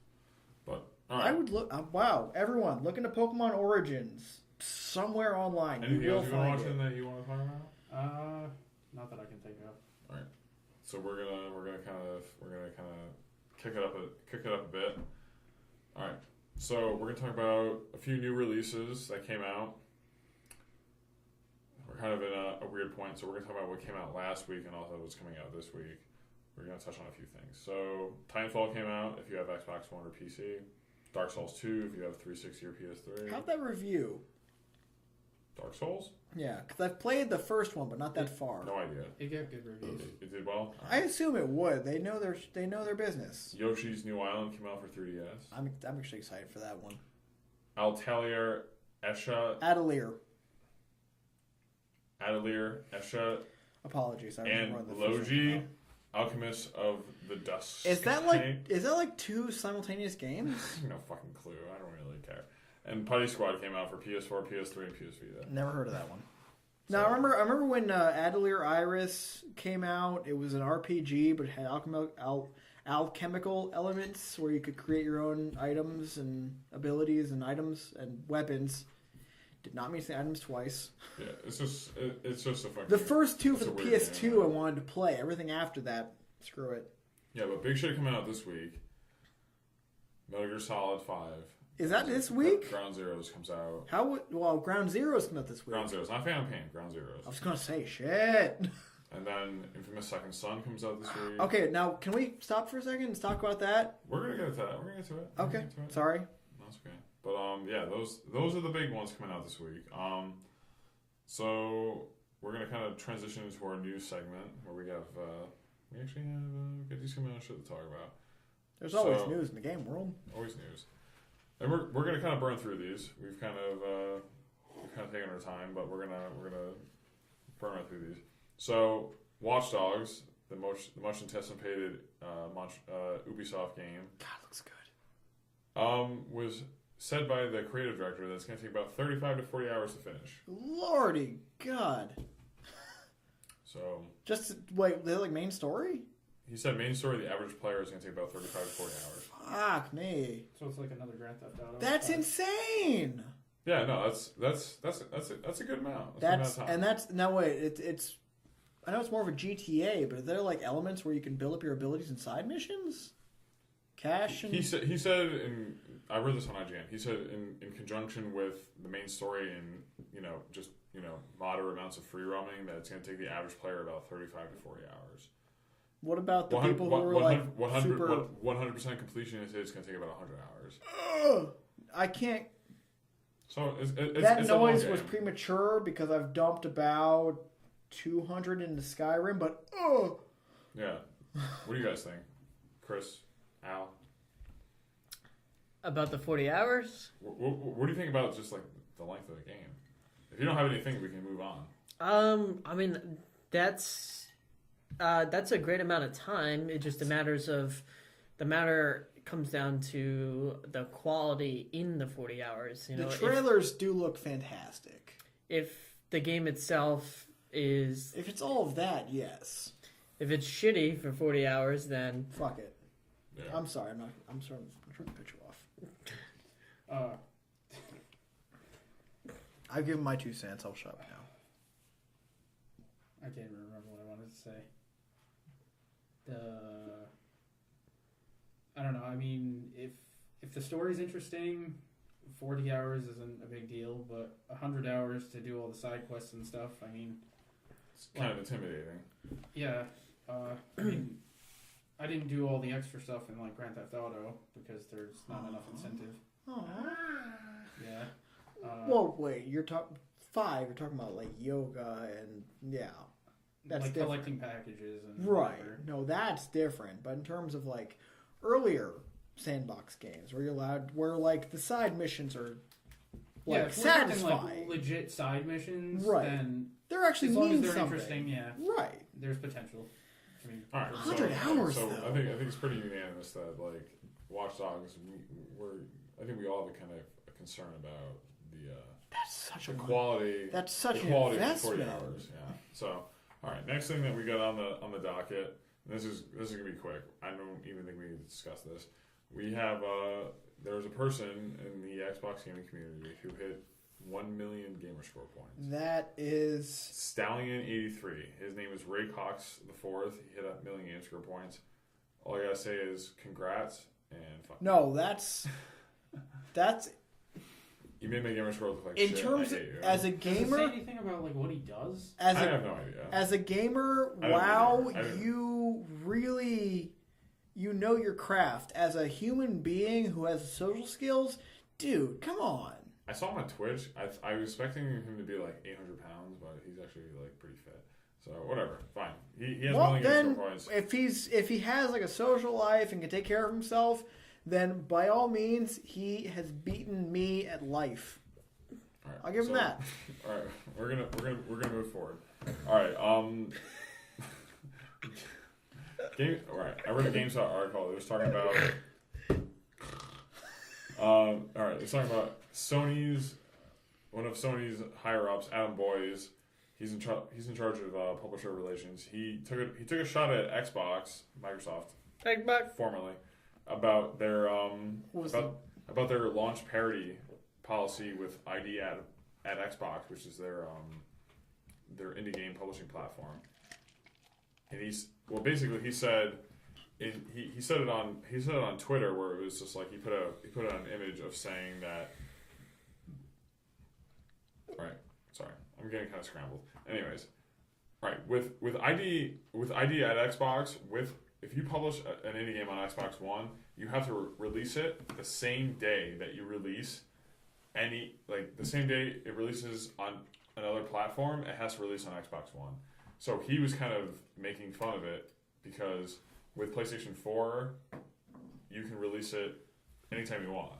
But all right. I would look. Wow, everyone, look into Pokemon Origins somewhere online. Anything you will else you've been find watching it. that you want to talk about? Not that I can think of. All right. So we're gonna kind of kick it up a bit. All right. So we're gonna talk about a few new releases that came out. We're kind of in a weird point, so we're gonna talk about what came out last week and also what's coming out this week. We're gonna touch on a few things. So Titanfall came out if you have Xbox One or PC. Dark Souls 2 if you have 360 or PS3. How'd that review? Dark Souls? Yeah, because I've played the first one, but not that far. No idea. It got good reviews. It did well? I assume it would. They know their business. Yoshi's New Island came out for 3DS. I'm actually excited for that one. Altelier Esha, Adelier. Esha, Apologies. I and remember when the first one came Logi, out. Alchemist of the Dusk. Is that like two simultaneous games? No fucking clue. I don't really care. And Putty Squad came out for PS4, PS3, and PS Vita. Never heard of that one. So- Now I remember when Adelier Iris came out. It was an RPG, but it had alchemical elements where you could create your own items and abilities and items and weapons. Did not mean to say items twice. Yeah, it's just a fucking. The first two for it's the a weird PS2 game, I wanted to play. Everything after that, screw it. Yeah, but big shit coming out this week. Metal Gear Solid 5. Is that this week? Ground Zeroes comes out. Ground Zeroes come out this week. Ground Zeroes, not Phantom Pain. Ground I Zeroes. was gonna say shit. And then Infamous Second Son comes out this week. Okay, now can we stop for a second and talk about that? We're gonna get to that. We're gonna get to it. Okay, sorry. No, it's okay. But yeah, those are the big ones coming out this week. So we're gonna kind of transition into our news segment where we actually have a decent amount of shit to talk about. There's always news in the game world. Always news. And we're gonna kind of burn through these. We've kind of taken our time, but we're gonna burn right through these. So Watch Dogs, the much anticipated Ubisoft game, God, looks good. was said by the creative director that it's gonna take about 35 to 40 hours to finish. Lordy God. So Just wait, they're like main story? he said main story, the average player is gonna take about 35 to 40 hours. Fuck me. So it's like another Grand Theft Auto. That's insane. Yeah, no, that's a good amount. That's now wait, it's I know it's more of a GTA, but are there like elements where you can build up your abilities in side missions? Cash and He said I read this on IGN. He said in conjunction with the main story and just moderate amounts of free roaming that it's going to take the average player about 35 to 40 hours. What about the people who are like 100% completion? It's going to take about 100 hours. Ugh, I can't. So it's That it's a long noise game. was premature because I've dumped about 200 into Skyrim, but Yeah. What do you guys think, Chris, Al? About the 40 hours? What do you think about just like the length of the game? If you don't have anything, we can move on. I mean, that's a great amount of time. It just the matter comes down to the quality in the 40 hours. the trailers do look fantastic. If the game itself is, If it's all of that, yes. if it's shitty for 40 hours, then Fuck it. Yeah. I'm sorry. I'm trying to cut you off. I've given my 2 cents. I'll shut up now. I can't even remember what I wanted to say. I don't know. I mean, if the story's interesting, 40 hours isn't a big deal, but 100 hours to do all the side quests and stuff, I mean... It's kind of intimidating. Yeah. I mean, I didn't do all the extra stuff in like Grand Theft Auto because there's not enough incentive. Oh. Yeah. Well, wait. You're talking 5. You're talking about like yoga and yeah. That's like different. collecting packages and Right. whatever. No, that's different. But in terms of like earlier sandbox games where you're allowed, where like the side missions are like if we're talking, satisfying, like legit side missions, Right. then they're actually as long mean as they're something. interesting, yeah, Right. there's potential. I mean, All right, 100 hours, So though. I think it's pretty unanimous that like Watch Dogs, I think we all have a kind of a concern about That's such a quality. That's such the an quality investment. of 40 hours. Yeah. So all right, next thing that we got on the docket. And this is gonna be quick. I don't even think we need to discuss this. We have there was a person in the Xbox gaming community who hit 1 million gamer score points. That is Stallion83. His name is Ray Cox IV. He hit 1 million gamer score points. All I gotta say is congrats and fuck. no. That's You made my gamer score look like in shit. terms I of hate you. as a does it say gamer. anything about like what he does? I have no idea. As a gamer, I don't wow, either. I don't- you really, you know your craft. As a human being who has social skills, dude, come on. I saw him on Twitch. I was expecting him to be like 800 pounds, but he's actually like pretty fit. So whatever, fine. He has Well, million then, score points. if he has like a social life and can take care of himself, then by all means, he has beaten me at life. All right, I'll give him that. All right, we're gonna move forward. All right, all right. I read a GameStop article. It was talking about. All right, it's talking about one of Sony's higher ups, Adam Boyes. He's in charge of publisher relations. He took a shot at Microsoft, formerly, about their about their launch parity policy with ID at Xbox, which is their indie game publishing platform. And he said he said it on Twitter, where it was just like he put an image of saying that. All right, sorry, I'm getting kind of scrambled. Anyways, right, with ID at Xbox, if you publish an indie game on Xbox One, you have to release it the same day that you release the same day it releases on another platform. It has to release on Xbox One. So he was kind of making fun of it because with PlayStation 4, you can release it anytime you want.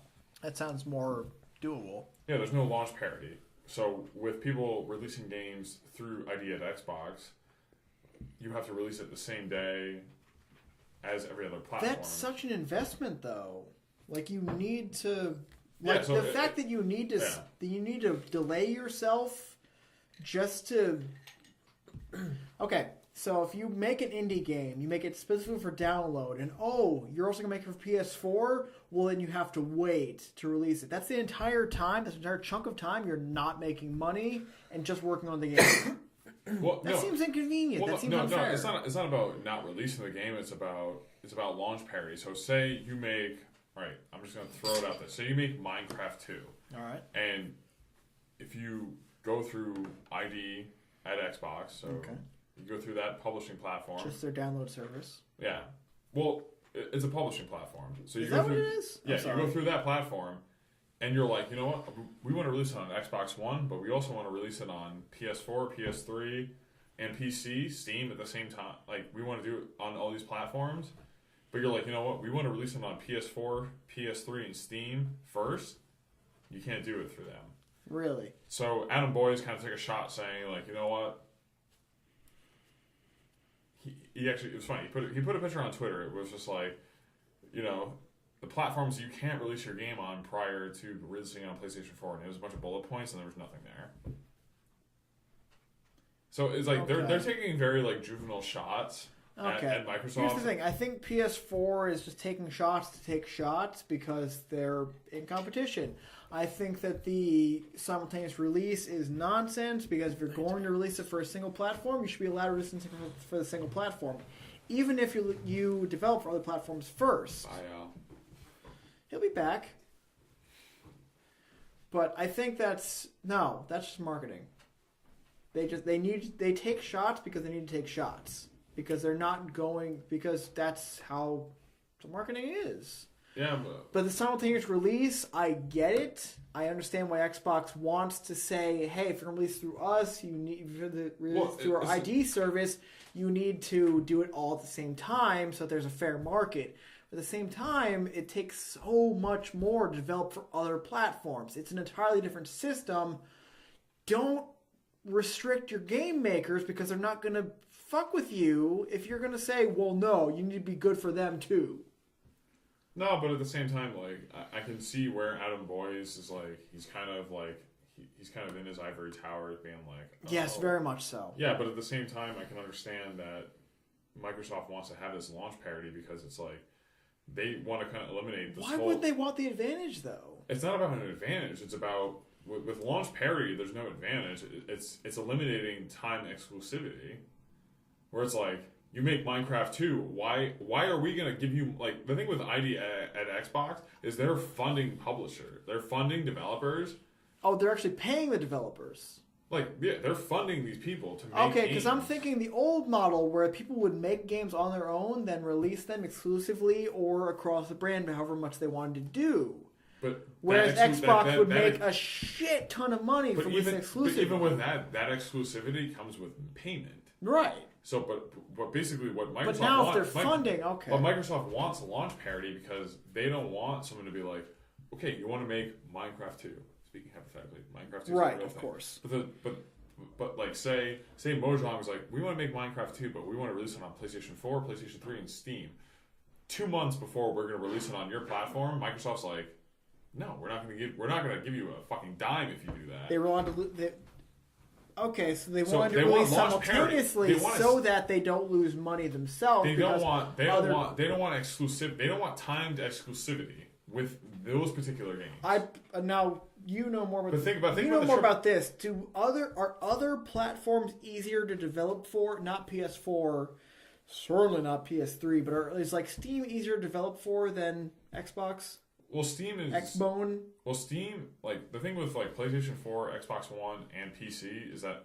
That sounds more doable. Yeah, there's no launch parity. So with people releasing games through ID at Xbox, you have to release it the same day as every other platform. That's such an investment, though. Like, you need to... That you need to delay yourself just to... Okay, so if you make an indie game, you make it specifically for download, and you're also going to make it for PS4, well, then you have to wait to release it. That's the entire time, that's an entire chunk of time you're not making money and just working on the game. That seems inconvenient. That seems unfair. It's not about not releasing the game. It's about launch parity. So say you make... All right, I'm just going to throw it out there. Say you make Minecraft 2. All right. And if you go through ID at Xbox, so you go through that publishing platform. Just their download service. Yeah. Well, it's a publishing platform. So you is go that through, what it is? Yeah, you go through that platform, and you're like, you know what? We want to release it on Xbox One, but we also want to release it on PS4, PS3, and PC, Steam at the same time. Like, we want to do it on all these platforms. But you're like, you know what? We want to release them on PS4, PS3, and Steam first. You can't do it through them. Really? So Adam Boyes kind of took a shot saying, like, you know what? He actually, it was funny. He put a picture on Twitter. It was just like, you know, the platforms you can't release your game on prior to releasing it on PlayStation 4. And it was a bunch of bullet points, and there was nothing there. So it's like they're taking very like juvenile shots. At Microsoft. Here's the thing. I think PS4 is just taking shots to take shots because they're in competition. I think that the simultaneous release is nonsense because if you're going to release it for a single platform, you should be allowed to release it for the single platform. Even if you develop for other platforms first. He'll be back. But I think that's just marketing. They take shots because they need to take shots. Because they're not going... Because that's how the marketing is. Yeah, but the simultaneous release, I get it. I understand why Xbox wants to say, hey, if you're going to release through us, through our ID service, you need to do it all at the same time so that there's a fair market. But at the same time, it takes so much more to develop for other platforms. It's an entirely different system. Don't restrict your game makers because they're not going to fuck with you if you're going to say, well, no, you need to be good for them too. No, but at the same time, like, I can see where Adam Boyes is like, he's kind of in his ivory tower being like... Yes, very much so. Yeah, but at the same time, I can understand that Microsoft wants to have this launch parity because it's like, they want to kind of eliminate this Why would they want the advantage, though? It's not about an advantage. It's about... With launch parity, there's no advantage. It's eliminating time exclusivity. Where it's like, you make Minecraft 2, why are we going to give you... Like, the thing with ID at Xbox is they're funding publishers. They're funding developers. Oh, they're actually paying the developers. Like, yeah, they're funding these people to make Okay, because I'm thinking the old model where people would make games on their own, then release them exclusively or across the brand, however much they wanted to do. But Whereas that Xbox would that make a shit ton of money for this exclusive. But even with that exclusivity comes with payment. Right. So, but basically what Microsoft But now wants, if they're funding, okay. But Microsoft wants launch parity because they don't want someone to be like, okay, you want to make Minecraft 2. Speaking hypothetically, Minecraft 2 is right, a real of thing. course. But like say Mojang was like, we want to make Minecraft 2, but we want to release it on PlayStation 4, PlayStation 3, and Steam. 2 months before we're going to release it on your platform, Microsoft's like, no, we're not going to give you a fucking dime if you do that. They wanted to. Okay, so they So wanted to they release want launch simultaneously parity. so that they don't lose money themselves. They don't want exclusive. They don't want timed exclusivity with those particular games. Now you know more about. But think about about this. Are other platforms easier to develop for? Not PS4, certainly not PS3, but is like Steam easier to develop for than Xbox? Well, Steam is Xbone. Well, Steam, like the thing with like PlayStation 4, Xbox One, and PC is that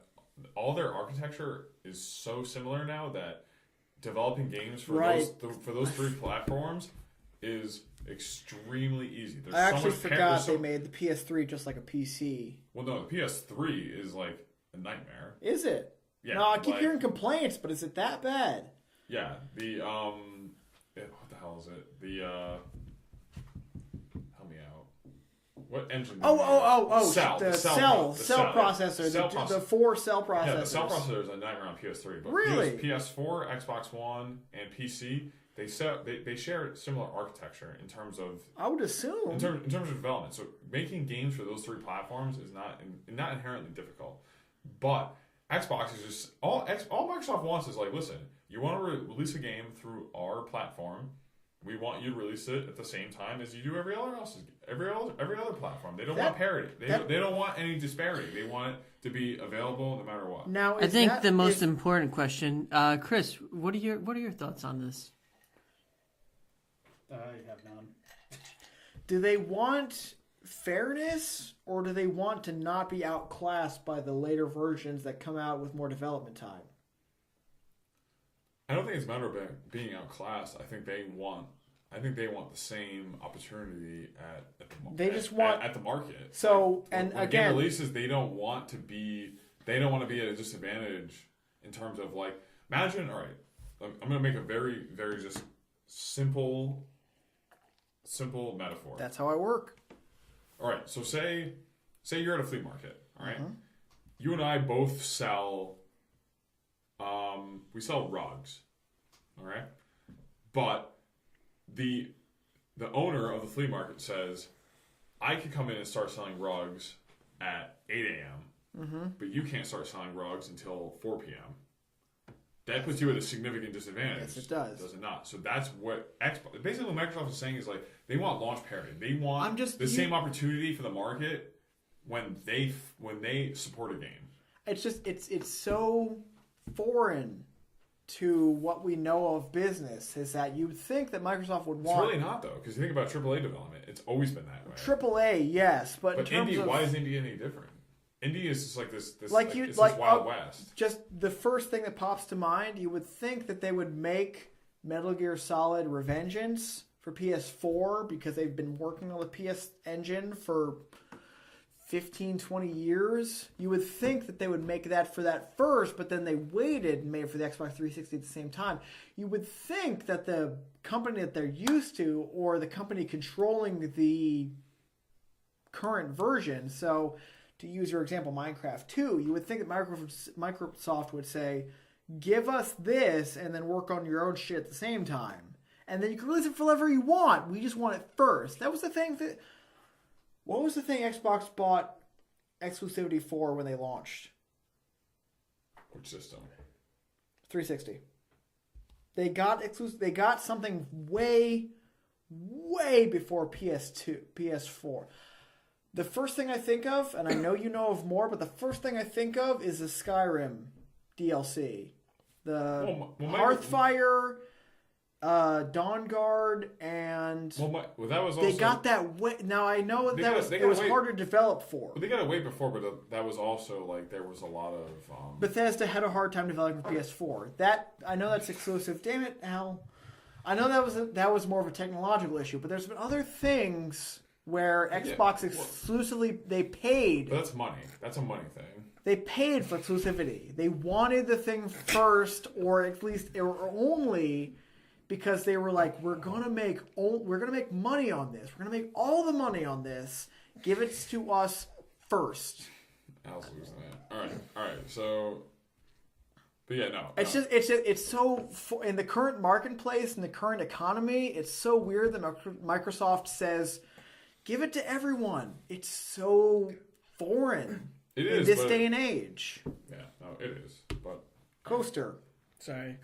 all their architecture is so similar now that developing games for those 3 platforms is extremely easy. There's I actually so much forgot they made the PS3 just like a PC. Well, no, the PS3 is like a nightmare. Is it? Yeah. No, I keep hearing complaints, but is it that bad? Yeah. The what the hell is it? The help me out. What engine? Cell. The cell processor. The 4 cell processors. Yeah, the cell processor is a nightmare on PS3. But really? PS4, Xbox One, and PC, they share similar architecture in terms of. I would assume. In terms of development, so making games for those 3 platforms is not inherently difficult, but Xbox is just all Microsoft wants is like, listen, you want to release a game through our platform. We want you to release it at the same time as you do every other platform. They don't want parity. They don't want any disparity. They want it to be available no matter what. Now, I think the most important question, Chris, what are your thoughts on this? I have none. Do they want fairness, or do they want to not be outclassed by the later versions that come out with more development time? I don't think it's a matter of being outclassed. I think they want the same opportunity at the market. So when again, game releases, they don't want to be at a disadvantage in terms of like, imagine. All right, I'm going to make a very very just simple metaphor. That's how I work. All right, so say you're at a flea market. All right? Mm-hmm. You and I both sell. We sell rugs, all right? But the owner of the flea market says, I could come in and start selling rugs at 8 a.m., but you can't start selling rugs until 4 p.m. That puts you at a significant disadvantage. Yes, it does. Does it not? So that's what basically what Microsoft is saying is like, they want launch parity. They want same opportunity for the market when they support a game. It's just it's so foreign to what we know of business, is that you'd think that Microsoft would want. It's really not, though, because you think about AAA development, it's always been that way. AAA, yes, but in terms indie, of, why is indie any different? Indie is just like this this Wild West. Just the first thing that pops to mind, you would think that they would make Metal Gear Solid Revengeance for PS4 because they've been working on the PS engine for 15, 20 years. You would think that they would make that for that first, but then they waited and made it for the Xbox 360 at the same time. You would think that the company that they're used to, or the company controlling the current version, so to use your example, Minecraft 2, you would think that Microsoft would say, give us this and then work on your own shit at the same time. And then you can release it for whatever you want. We just want it first. That was the thing that... What was the thing Xbox bought exclusivity for when they launched? Which system? 360. They got something way, way before PS4. The first thing I think of, and I know you know of more, but the first thing I think of is the Skyrim DLC. The Hearthfire, Dawnguard, and that was also, they got that way. Now I know it was hard to develop for. But they got it way before. But that was also like there was a lot of Bethesda had a hard time developing for PS4. That I know that's exclusive. Damn it, Al! I know that was more of a technological issue. But there's been other things where Xbox exclusively they paid. But that's money. That's a money thing. They paid for exclusivity. They wanted the thing first, or at least or only because they were like, we're gonna make money on this. We're gonna make all the money on this. Give it to us first. Al's losing it. All right. So, but yeah, no. It's so in the current marketplace in the current economy. It's so weird that Microsoft says, give it to everyone. It's so foreign. It in is this day and age. Yeah, no, it is. But Coaster, Al.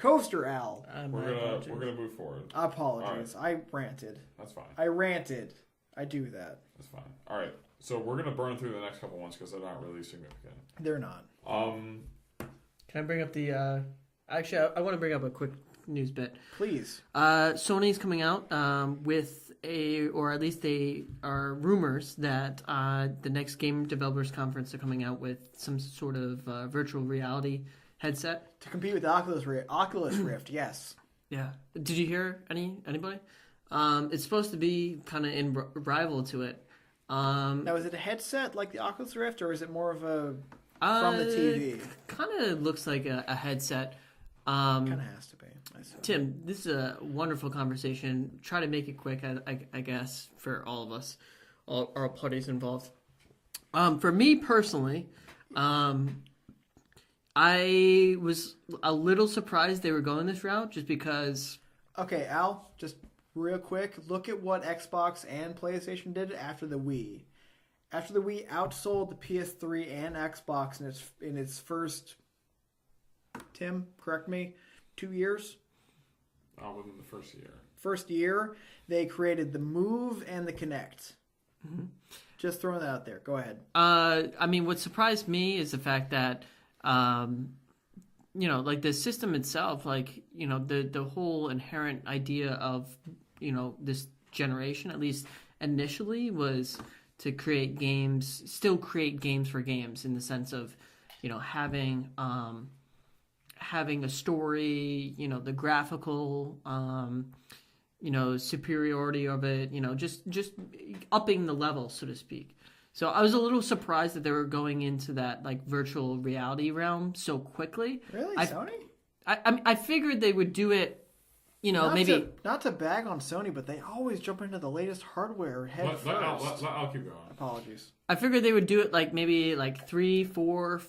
we're gonna move forward. I apologize. Right. I ranted. That's fine. I ranted. I do that. That's fine. All right. So we're gonna burn through the next couple ones because they're not really significant. They're not. Can I bring up the? Actually, I want to bring up a quick news bit. Please. Sony's coming out with or at least they are rumors that the next Game Developers Conference are coming out with some sort of virtual reality headset to compete with the Oculus Rift. Yes. Yeah. Did you hear anybody? It's supposed to be kind of in rival to it. Now, is it a headset like the Oculus Rift, or is it more of a from the TV? Kind of looks like a headset. Kind of has to be. Tim, this is a wonderful conversation. Try to make it quick, I guess, for all of us, all parties involved. For me personally, I was a little surprised they were going this route just because... Okay, Al, just real quick, look at what Xbox and PlayStation did after the Wii. After the Wii outsold the PS3 and Xbox in its first... Tim, correct me, 2 years? Within the first year. First year, they created the Move and the Kinect. Mm-hmm. Just throwing that out there. Go ahead. I mean, what surprised me is the fact that, like the system itself, the whole inherent idea of, this generation, at least initially, was to create games, still create games for games in the sense of, having a story, the graphical, superiority of it, just upping the level, so to speak. So I was a little surprised that they were going into that virtual reality realm so quickly. Really, Sony? I figured they would do it, maybe not to bag on Sony, but they always jump into the latest hardware head first. I'll keep going. Apologies. I figured they would do it maybe 3, 4,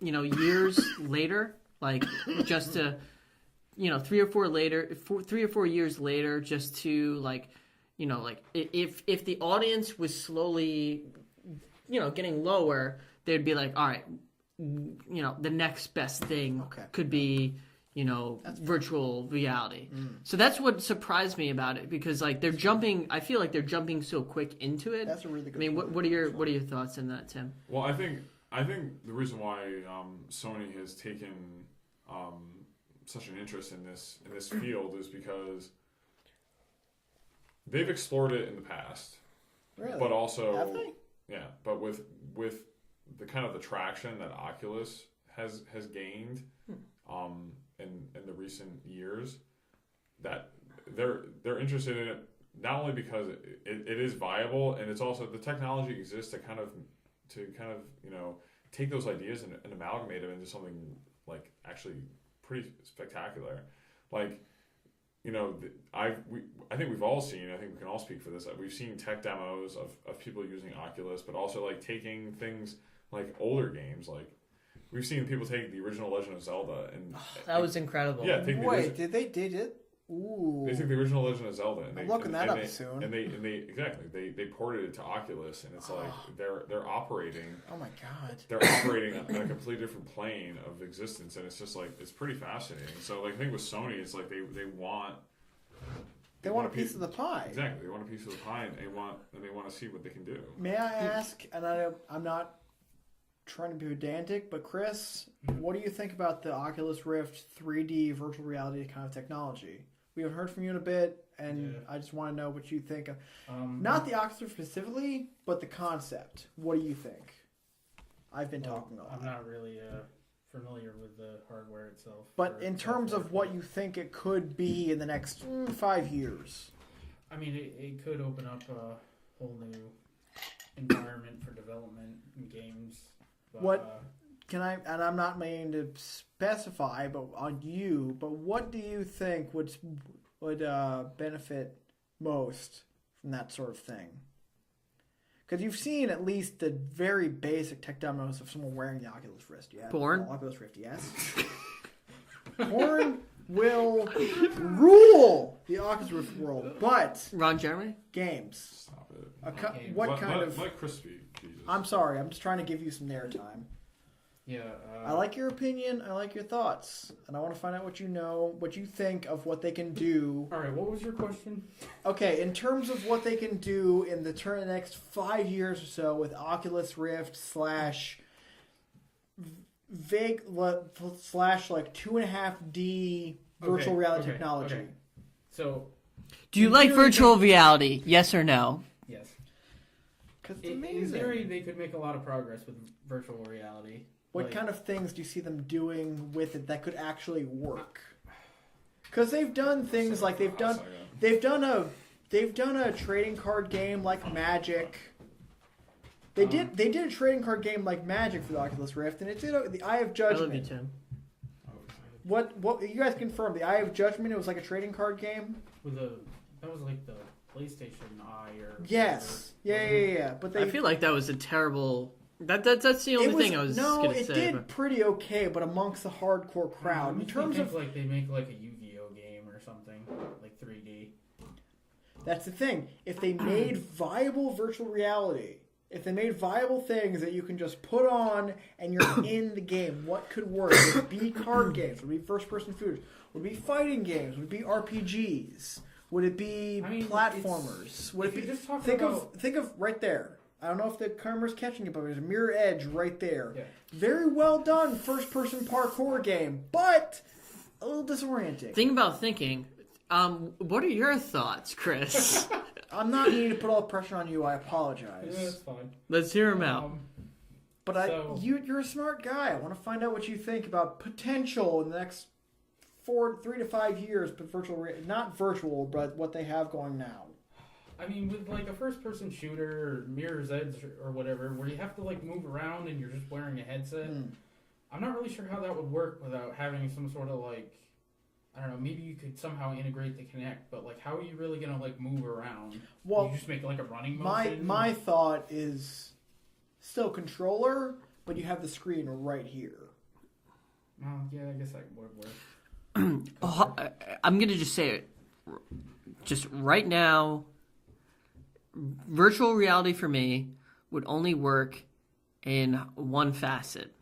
years later. Just to, 3 or 4 years later, just to if the audience was slowly, getting lower, they'd be like, all right, the next best thing could be, virtual reality. So that's what surprised me about it because they're jumping. I feel like they're jumping so quick into it. That's a really good. I mean, what are your thoughts on that, Tim? Well, I think the reason why Sony has taken such an interest in this field is because they've explored it in the past, really? But also, have they? Yeah, but with the kind of the traction that Oculus has gained in the recent years, that they're interested in it not only because it is viable, and it's also the technology exists to kind of take those ideas and amalgamate them into something actually pretty spectacular. I think we've all seen, I think we can all speak for this, we've seen tech demos of people using Oculus, but also taking things older games, we've seen people take the original Legend of Zelda and that was incredible. Yeah, did they did it? Ooh. They took the original Legend of Zelda and I'm looking that up soon. And they ported it to Oculus, and it's they're operating. Oh my god! They're operating on a completely different plane of existence, and it's just it's pretty fascinating. So I think with Sony, it's they want a piece of the pie. Exactly, they want a piece of the pie, and they want to see what they can do. May I ask? And I'm not trying to be pedantic, but Chris, what do you think about the Oculus Rift 3D virtual reality kind of technology? We haven't heard from you in a bit, and I just want to know what you think. Not the Oculus Rift specifically, but the concept. What do you think? I've been talking a lot. I'm not really familiar with the hardware itself. But in terms of what you think it could be in the next 5 years. I mean, it could open up whole new environment for development in games. But, What can I? And I'm not meaning to specify, but on you. But what do you think would benefit most from that sort of thing? Because you've seen at least the very basic tech demos of someone wearing the Oculus Rift. Yeah, Porn? Oculus Rift, yes. Porn will rule the Oculus Rift world, but Ron Jeremy? games. Stop it. Okay. What kind of? Let Chris speak. Jesus. I'm sorry. I'm just trying to give you some airtime. yeah. I like your opinion. I like your thoughts, and I want to find out what you know, what you think of what they can do. All right. What was your question? Okay, in terms of what they can do in the next 5 years or so with Oculus Rift slash like 2.5D virtual reality technology. Okay. So Do you In like theory, virtual reality? Yes or no? yes. Because it's In amazing. theory, they could make a lot of progress with virtual reality. What Like, kind of things do you see them doing with it that could actually work? Because they've done things like they've done a trading card game like Magic. They did a trading card game like Magic for the Oculus Rift, and it did the Eye of I Judgment. love you, Tim. What you guys confirmed? The Eye of Judgment. It was like a trading card game. that was like the PlayStation Eye or Yes. Yeah. But they. I feel like that was a terrible. That's the only thing I was going to say. it did pretty okay, but amongst the hardcore crowd, in terms of like they make like a Yu-Gi-Oh game or something like 3D. that's the thing. If they made viable virtual reality, if they made viable things that you can just put on and you're in the game, what could work? Would it be card games? Would it be first-person shooters? Would it be fighting games? Would it be RPGs? Would it be platformers? Would it be? Think of right there. I don't know if the camera's catching it, but there's a mirror edge right there. Yeah. Very well done first-person parkour game, but a little disorienting. Think about thinking. What are your thoughts, Chris? I'm not needing to put all the pressure on you. I apologize. Yeah, that's fine. Let's hear him out. But you're a smart guy. I want to find out what you think about potential in the next 3 to 5 years, but not virtual, but what they have going now. I mean, with like a first-person shooter or Mirror's Edge or whatever, where you have to like move around and you're just wearing a headset, I'm not really sure how that would work without having some sort of like, I don't know, maybe you could somehow integrate the Kinect, but like, how are you really gonna like move around? Well, you just make like a running motion. My thought is still controller, but you have the screen right here. Oh, yeah, I guess that would work. I'm going to just say it. Just right now, virtual reality for me would only work in one facet.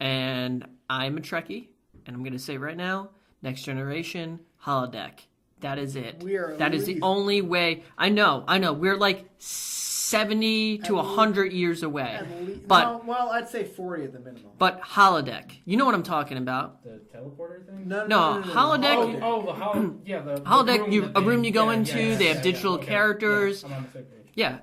And I'm a Trekkie, and I'm going to say right now, next generation, holodeck. That is it. That is the only way. I know. We're like 70 to 100 years away. But well, I'd say 40 at the minimum. But holodeck. You know what I'm talking about. The teleporter thing? No, holodeck. The holodeck, a room you go into, they have digital characters. I'm on the same page. Yeah.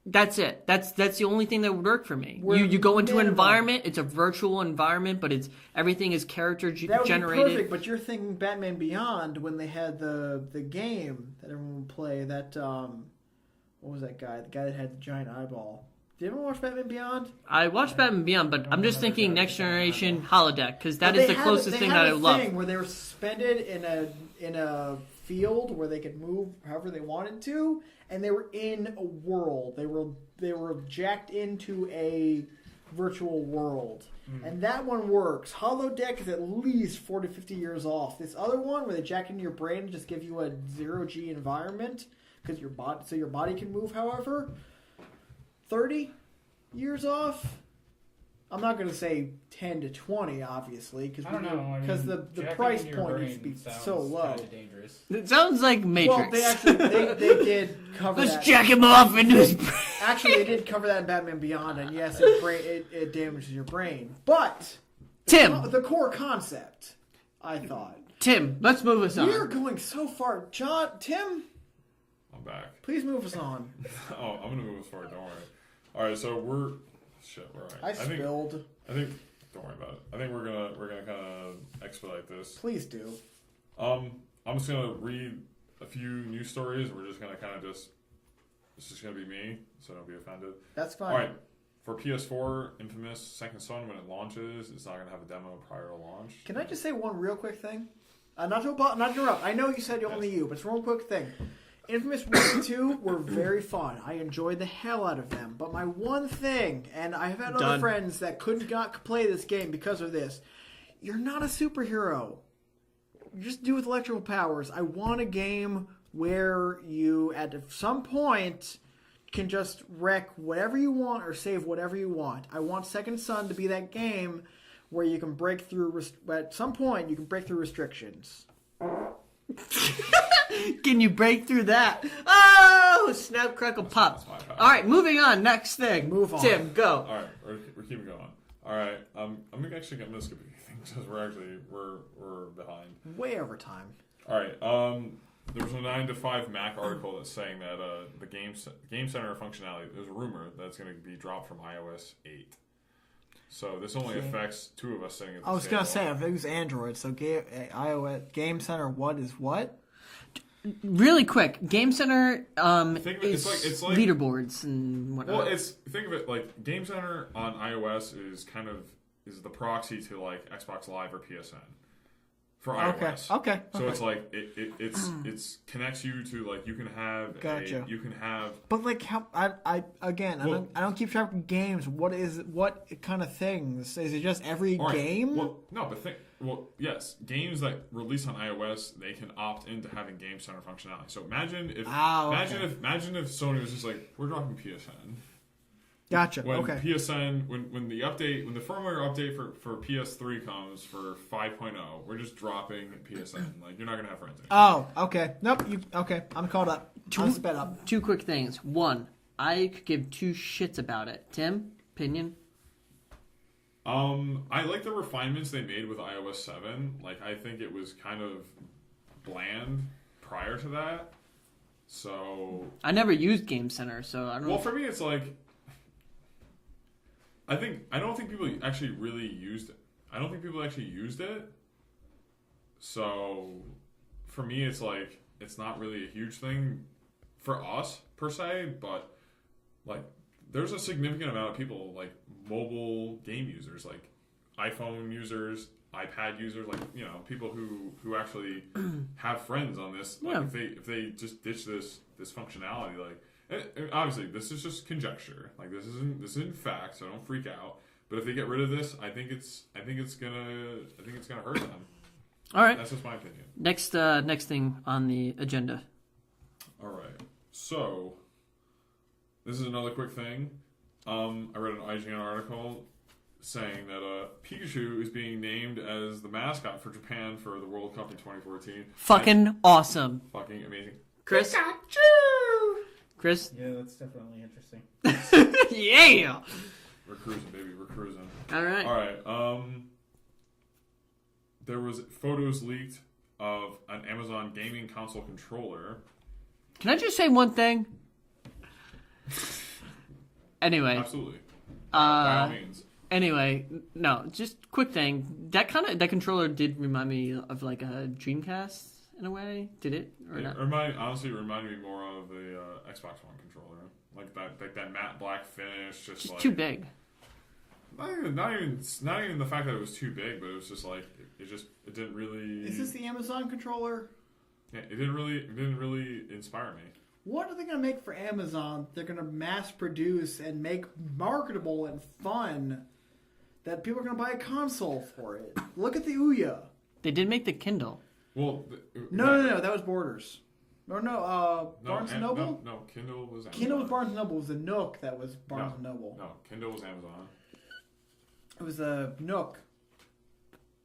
That's it. That's the only thing that would work for me. We're You go into an minimum. environment, it's a virtual environment, but everything is character That would generated. be perfect, but you're thinking Batman Beyond when they had the game that everyone would play. That what was that guy? The guy that had the giant eyeball. Did anyone watch Batman Beyond? I watched Batman Beyond, but I'm just thinking next generation holodeck because that is the closest thing that I would love. Thing where they were suspended in a field where they could move however they wanted to, and they were in a world. They were jacked into a virtual world. And that one works. Holodeck is at least 40 to 50 years off. This other one where they jack into your brain and just give you a 0G environment because your body can move however, 30 years off. I'm not going to say 10 to 20, obviously, because the price point needs to be so low. It sounds like Matrix. Well, they did cover that. Let's jack him off into his brain. Actually, they did cover that in Batman Beyond, and yes, it damages your brain. But Tim, the core concept, I thought. Tim, let's move us on. We are going so far, Tim. I'm back. Please move us on. Oh, I'm gonna move as far. Don't worry. All right, so we're all right. I spilled. I think. Don't worry about it. I think we're gonna kind of expedite this. Please do. I'm just gonna read a few news stories. We're just gonna kind of just This is going to be me, so don't be offended. That's fine. All right. For PS4, Infamous Second Son, when it launches, it's not going to have a demo prior to launch. Can I just say one real quick thing? Not to interrupt. I know you said only you, but it's one quick thing. Infamous 1 and 2 were very fun. I enjoyed the hell out of them. But my one thing, and I have had other friends that could not play this game because of this, you're not a superhero. You just do with electrical powers. I want a game where you, at some point, can just wreck whatever you want or save whatever you want. I want Second Son to be that game where you can break through, at some point, you can break through restrictions. Can you break through that? Oh, snap, crackle, pop. All right, moving on. Next thing. Move on. Tim, go. All right, we're keeping going. All right, I'm actually going to skip a few things because we're behind. Way over time. All right, there was a 9 to 5 Mac article that's saying that the Game Center functionality, there's a rumor that it's going to be dropped from iOS 8. So this only affects two of us sitting at the table. I was going to say, if it was Android, so iOS Game Center, what is what? Really quick, Game Center it's like leaderboards and whatnot. Well, think of it like Game Center on iOS is the proxy to like Xbox Live or PSN for iOS. Okay. So it's like it's connects you to like you can have Gotcha. you can have. But like how I don't keep track of games. What kind of things? Is it just every game? Well, no, but yes, games that release on iOS, they can opt into having Game Center functionality. So imagine if Sony was just like, we're dropping PSN. Gotcha. When okay. PSN, when the firmware update for PS3 comes for 5.0, we're just dropping PSN. Like you're not gonna have friends anymore. Oh, okay. Nope. I'm caught up. I'm sped up. Two quick things. One, I could give two shits about it. Tim, opinion? I like the refinements they made with iOS 7. Like I think it was kind of bland prior to that. So I never used Game Center, so I don't. Well, for me, it's like. I don't think people actually really used it. So, for me, it's like, it's not really a huge thing for us, per se, but, like, there's a significant amount of people, like, mobile game users, like, iPhone users, iPad users, like, you know, people who actually have friends on this. Like, if they just ditch this functionality, like, and obviously, this is just conjecture. Like this isn't fact, so don't freak out. But if they get rid of this, I think it's gonna hurt them. All right, that's just my opinion. Next thing on the agenda. All right, so this is another quick thing. I read an IGN article saying that Pikachu is being named as the mascot for Japan for the World Cup in 2014. Fucking awesome. Fucking amazing. Chris. Pikachu! Chris? Yeah, that's definitely interesting. Yeah! We're cruising, baby. We're cruising. All right. There was photos leaked of an Amazon gaming console controller. Can I just say one thing? Anyway. Absolutely. By all means. Anyway, no, just quick thing. That controller did remind me of like a Dreamcast in a way. Did it or not? Honestly, it reminded me more of a Xbox One controller, like that matte black finish. Just like, too big. Not even the fact that it was too big, but it was just like it didn't really. Is this the Amazon controller? Yeah, it didn't really inspire me. What are they going to make for Amazon? They're going to mass produce and make marketable and fun that people are going to buy a console for it. Look at the Ouya. They did make the Kindle. Well, no, that was Borders. Barnes & Noble? No, Kindle was Amazon. Kindle was Barnes & Noble. It was the Nook that was Barnes & Noble. No, Kindle was Amazon. It was the Nook.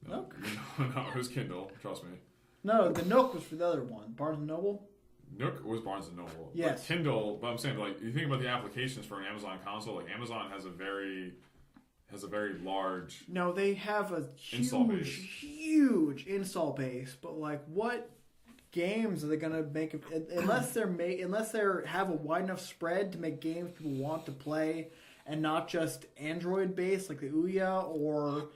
Nook? No, it was Kindle. Trust me. No, the Nook was for the other one. Barnes & Noble? Nook was Barnes & Noble. Yes. But Kindle, but I'm saying, like, you think about the applications for an Amazon console, like, Amazon has a very large... No, they have a huge install base, but, like, what games are they going to make... Unless they have a wide enough spread to make games people want to play and not just Android-based, like the Ouya, or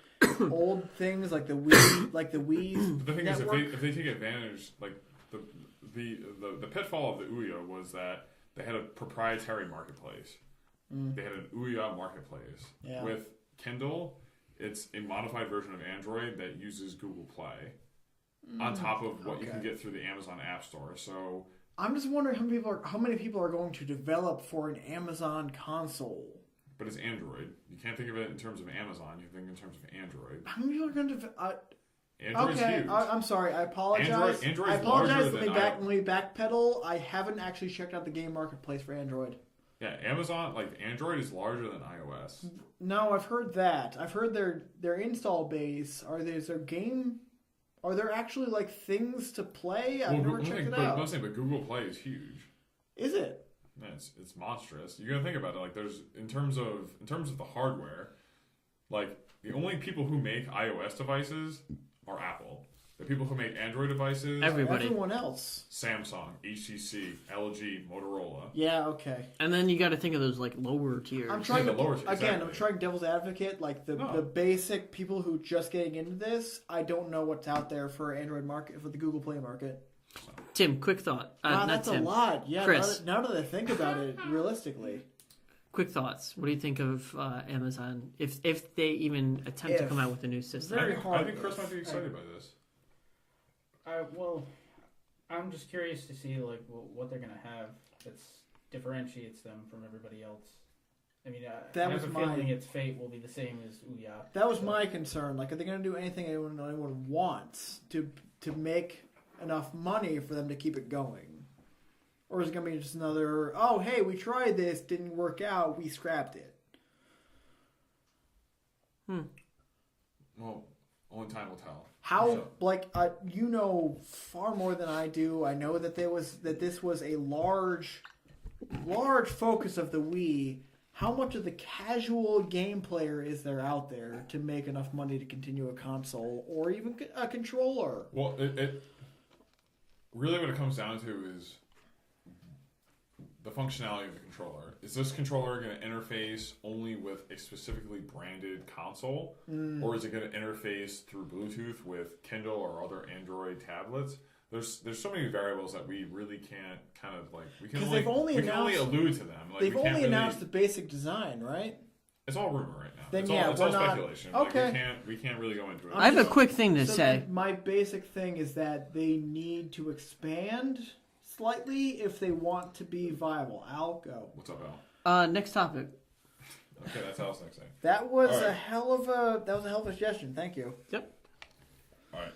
old things like the Wii, But the thing network. is, if they take advantage, like, the pitfall of the Ouya was that they had a proprietary marketplace. They had an Ouya marketplace. Yeah. With Kindle, it's a modified version of Android that uses Google Play on top of what you can get through the Amazon App Store. So I'm just wondering how many people are going to develop for an Amazon console. but it's Android. You can't think of it in terms of Amazon. You think in terms of Android. How many people are going to? Android's huge. I'm sorry. I apologize. Android's I apologize. larger than Let me backpedal. I haven't actually checked out the game marketplace for Android. Yeah, Amazon, like Android is larger than iOS. No, I've heard that. I've heard their install base. Are there actually like things to play? I've never checked it out. But Google Play is huge. Is it? Yeah, it's monstrous. You gotta think about it. Like there's in terms of the hardware, like the only people who make iOS devices are Apple. The people who make Android devices, Everyone else. Samsung, HTC, LG, Motorola. Yeah. Okay. And then you got to think of those like lower tiers. I'm trying exactly. I'm trying devil's advocate. Like the basic people who just getting into this. I don't know what's out there for Android market for the Google Play market. Tim, quick thought. Wow, not that's Tim. a lot. Yeah. Chris. Now that I think about it, realistically. Quick thoughts. What do you think of Amazon if they even attempt to come out with a new system? I think Chris might be excited by this. Well, I'm just curious to see like what they're gonna have that differentiates them from everybody else. I mean, I have a feeling its fate will be the same as Ouya. That was my concern. Like, are they going to do anything anyone wants to make enough money for them to keep it going, or is it going to be just another? Oh, hey, we tried this, didn't work out, we scrapped it. Well, only time will tell. You know far more than I do. I know that this was a large focus of the Wii. How much of the casual game player is there out there to make enough money to continue a console or even a controller? Well, it really what it comes down to is the functionality of the controller. Is this controller going to interface only with a specifically branded console, or is it going to interface through Bluetooth with Kindle or other Android tablets? There's so many variables that we really can't kind of like we can only allude to them. Like, they've only announced the basic design, right? It's all rumor right now. Then it's all speculation. Okay. Like, we can't really go into it. I have a quick thing to say. My basic thing is that they need to expand slightly if they want to be viable. Al, go. What's up, Al? Next topic. Okay, that's Al's next thing. That was a hell of a suggestion. Thank you. Yep. All right.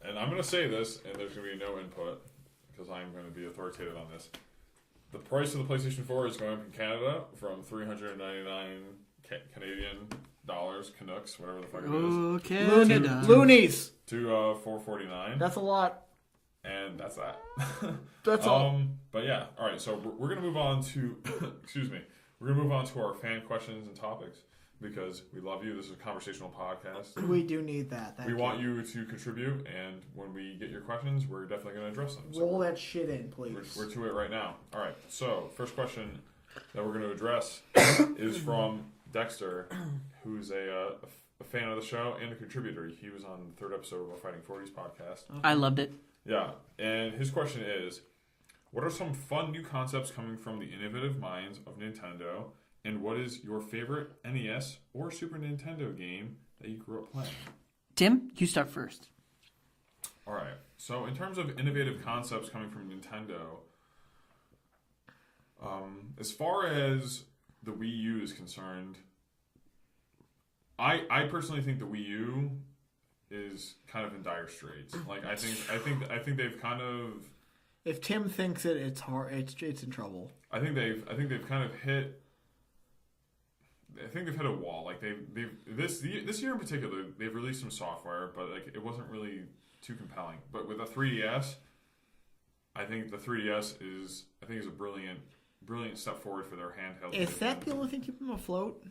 And I'm going to say this, and there's going to be no input, because I'm going to be authoritative on this. The price of the PlayStation 4 is going up in Canada from $399 Canadian dollars, Canucks, whatever the fuck it is. Okay. Loonies. To $449. That's a lot. And that's that. That's all. But yeah, all right. So we're going to move on to, excuse me, we're going to move on to our fan questions and topics. Because we love you. This is a conversational podcast. We do need that. We want you to contribute, and when we get your questions, we're definitely going to address them. So roll that shit in, please. We're to it right now. All right. So, first question that we're going to address is from Dexter, who's a fan of the show and a contributor. He was on the third episode of our Fighting 40s podcast. Okay. I loved it. Yeah. And his question is, what are some fun new concepts coming from the innovative minds of Nintendo? And what is your favorite NES or Super Nintendo game that you grew up playing? Tim, you start first. All right. So in terms of innovative concepts coming from Nintendo, as far as the Wii U is concerned, I personally think the Wii U is kind of in dire straits. Like I think they've kind of. If Tim thinks it's hard, it's in trouble. I think they've kind of hit. I think they've hit a wall. Like this year in particular, they've released some software, but like it wasn't really too compelling. But with the 3DS, I think the 3DS is a brilliant step forward for their handheld. Is that the only thing keeping them afloat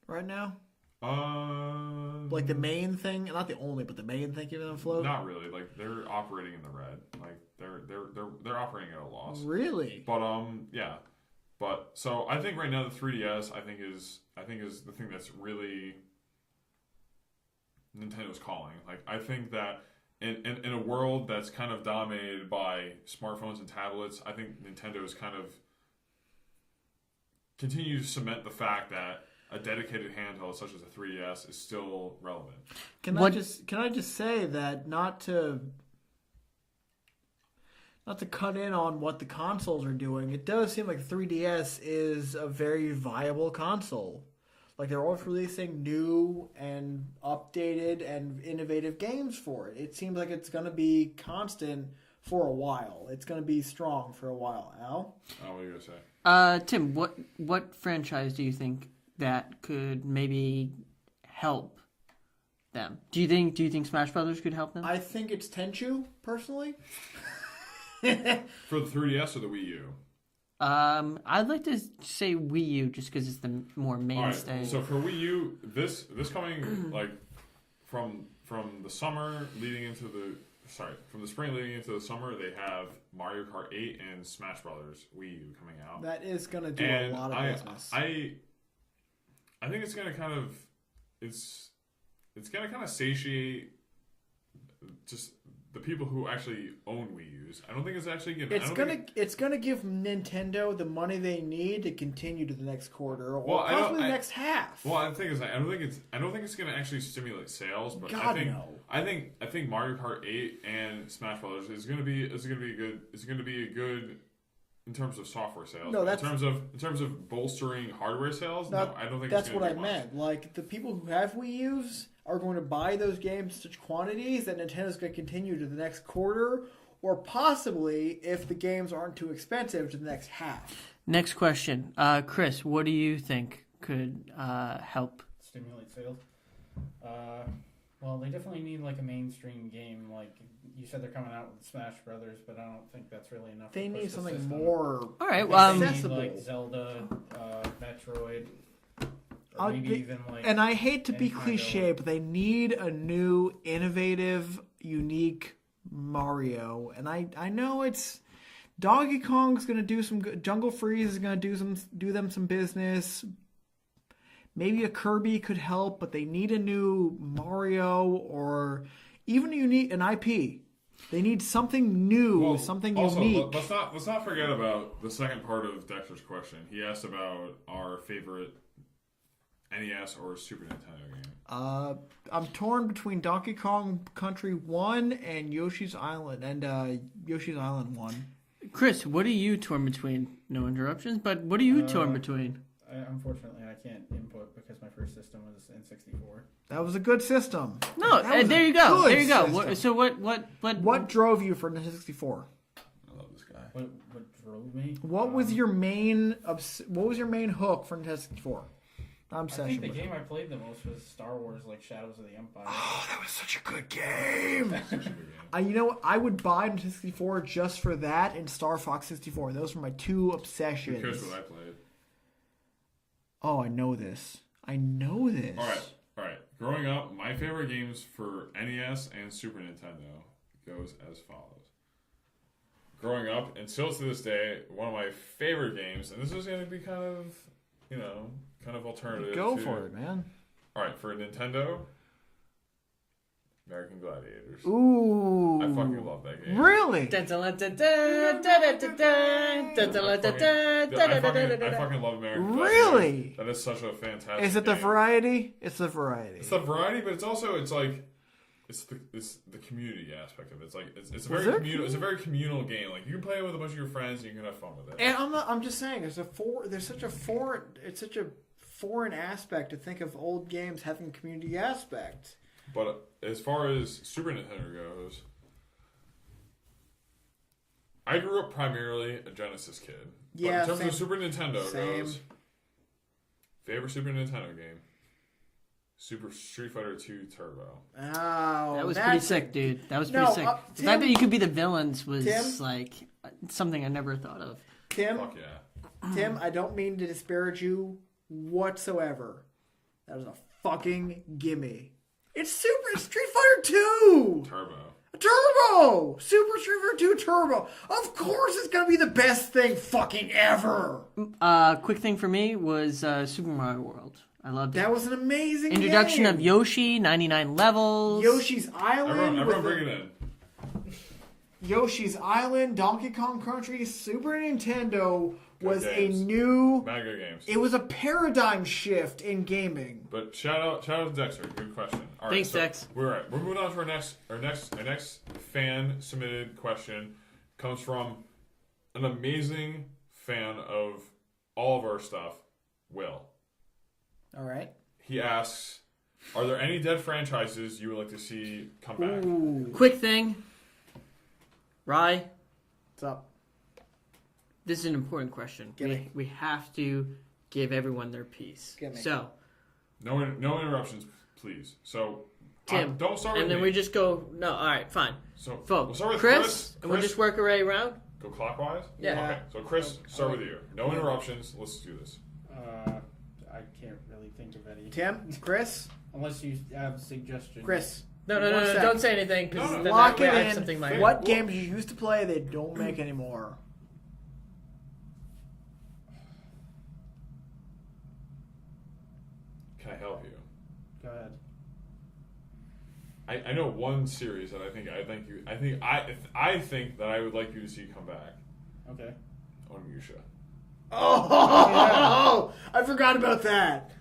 right now? Like the main thing, not the only, but the main thing keeping them afloat. Not really. Like they're operating in the red. Like they're operating at a loss. Really? But yeah. But so I think right now the 3DS I think is the thing that's really Nintendo's calling. Like I think that in a world that's kind of dominated by smartphones and tablets, I think Nintendo is kind of continue to cement the fact that a dedicated handheld such as a 3DS is still relevant. Can I just say that not to cut in on what the consoles are doing, it does seem like 3DS is a very viable console. Like, they're always releasing new and updated and innovative games for it. It seems like it's going to be constant for a while. It's going to be strong for a while. Al? Oh, what are you going to say? Tim, what franchise do you think that could maybe help them? Do you think Smash Brothers could help them? I think it's Tenchu, personally. For the 3DS or the Wii U? I'd like to say Wii U just because it's the more mainstay. All right, so for Wii U, this coming like from the summer leading into from the spring leading into the summer, they have Mario Kart 8 and Smash Brothers Wii U coming out. That is going to do a lot of business. I think it's going to kind of it's going to kind of satiate just the people who actually own Wii U's. I don't think it's actually It's gonna give Nintendo the money they need to continue to the next quarter or Well, possibly the next half. Well, the thing is, I don't think it's going to actually stimulate sales, but God, I no. think Mario Kart 8 and Smash Brothers is going to be good. It's going to be a good in terms of software sales. No, in terms of bolstering hardware sales. No, I don't think that's it's what gonna I do meant. Like, the people who have Wii U's are going to buy those games in such quantities that Nintendo's going to continue to the next quarter, or possibly, if the games aren't too expensive, to the next half. Next question, Chris. What do you think could help Stimulate sales? Well, they definitely need like a mainstream game. Like you said, they're coming out with Smash Brothers, but I don't think that's really enough. They to push need the something system. more. All right, They accessible. need like Zelda, Metroid, or I'll maybe be- even like. And I hate to be any kind cliche, of- but they need a new, innovative, unique Mario. And I know it's Donkey Kong's going to do some good. Jungle Freeze is going to do them some business. Maybe a Kirby could help, but they need a new Mario or even an IP. They need something new, something also, unique. Let's not forget about the second part of Dexter's question. He asked about our favorite NES or Super Nintendo game. I'm torn between Donkey Kong Country 1 and Yoshi's Island, and Yoshi's Island 1. Chris, what are you torn between? No interruptions, but what are you torn between? Unfortunately, I can't input because my first system was N64. That was a good system. No, That was there a you go. good There you go. system. What drove you for Nintendo 64? I love this guy. What drove me? What was your main hook for Nintendo 64? I'm I think session the with game I played the most was Star Wars, like Shadows of the Empire. Oh, that was such a good game. Such a good game. You know what? I would buy Nintendo 64 just for that and Star Fox 64. Those were my two obsessions. Here's what I played. Oh, I know this. All right. Growing up, my favorite games for NES and Super Nintendo goes as follows. Growing up, and still to this day, one of my favorite games, and this is going to be kind of alternative. Go for it, man. All right, for Nintendo, American Gladiators. Ooh. I fucking love that game. Really? I fucking love American Gladiators. Really? That is such a fantastic Is it the game. variety? It's the variety. It's the variety, but it's also it's the community aspect of it. It's a very communal game. Like you can play it with a bunch of your friends and you can have fun with it. And I'm just saying, there's such a foreign aspect to think of old games having a community aspect. But as far as Super Nintendo goes, I grew up primarily a Genesis kid. Yeah, but in terms same. of Super Nintendo Same. goes, favorite Super Nintendo game, Super Street Fighter 2 Turbo. Oh, That was pretty sick, dude. That was pretty No, sick. The Tim- fact that you could be the villains was Tim? like something I never thought of. Tim. Fuck yeah. Tim, I don't mean to disparage you whatsoever. That is a fucking gimme. It's Super Street Fighter 2! Turbo! Super Street Fighter 2 Turbo! Of course it's gonna be the best thing fucking ever! Quick thing for me was Super Mario World. I loved it. That was an amazing Introduction game. of Yoshi, 99 levels. Yoshi's Island. Everyone bring it in. Yoshi's Island, Donkey Kong Country, Super Nintendo, was games. a new. Mad good games. It was a paradigm shift in gaming. But shout out to Dexter. Good question. All right, Thanks, Dex. We're moving on to our next fan submitted question. Comes from an amazing fan of all of our stuff, Will. All right. He asks, "Are there any dead franchises you would like to see come back?" Ooh. Quick thing. Rye, What's up? this is an important question. Gimme. We have to give everyone their piece. Gimme. So, No interruptions, please. So, Tim, don't start with and then me. we just go. No, all right, fine. So Vote. we'll start with Chris, and we'll Chris, just work our way around. go clockwise. Yeah. Okay. So Chris, start with you. No interruptions. Let's do this. I can't really think of any. Tim, Chris, Unless you have suggestions. Chris. No, One sec. don't say anything because No, then Lock that way I it have in. something in my head. What games you used to play they don't make anymore? Can I help you? Go ahead. I know one series that I think that I would like you to see come back. Okay. Onimusha. Oh, I forgot about that.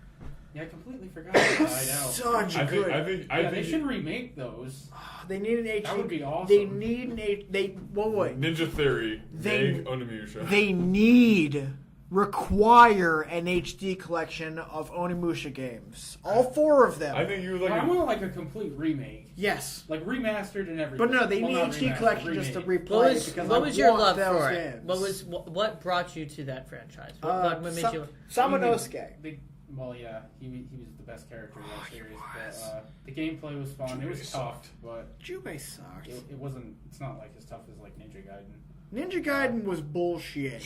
Yeah, I completely forgot about that. I know. Such a I good. think They should remake those. They need an HD. That would be awesome. They need an H. They wait. Ninja Theory. They- Make Onimusha. They require an HD collection of Onimusha games. All 4 of them. I think you would like. I want like a complete remake, Yes. like remastered and everything. But no, they Well, need not HD remastered, collection just to remake. replay because What I was your want love those for it? games. What brought you to that franchise? What made you? Samanosuke. Well, yeah, he was the best character in that he series. was. But the gameplay was fun. It Jubei was tough, sucked. but Jubei sucked. it wasn't. It's not like as tough as like Ninja Gaiden. Ninja Gaiden was bullshit.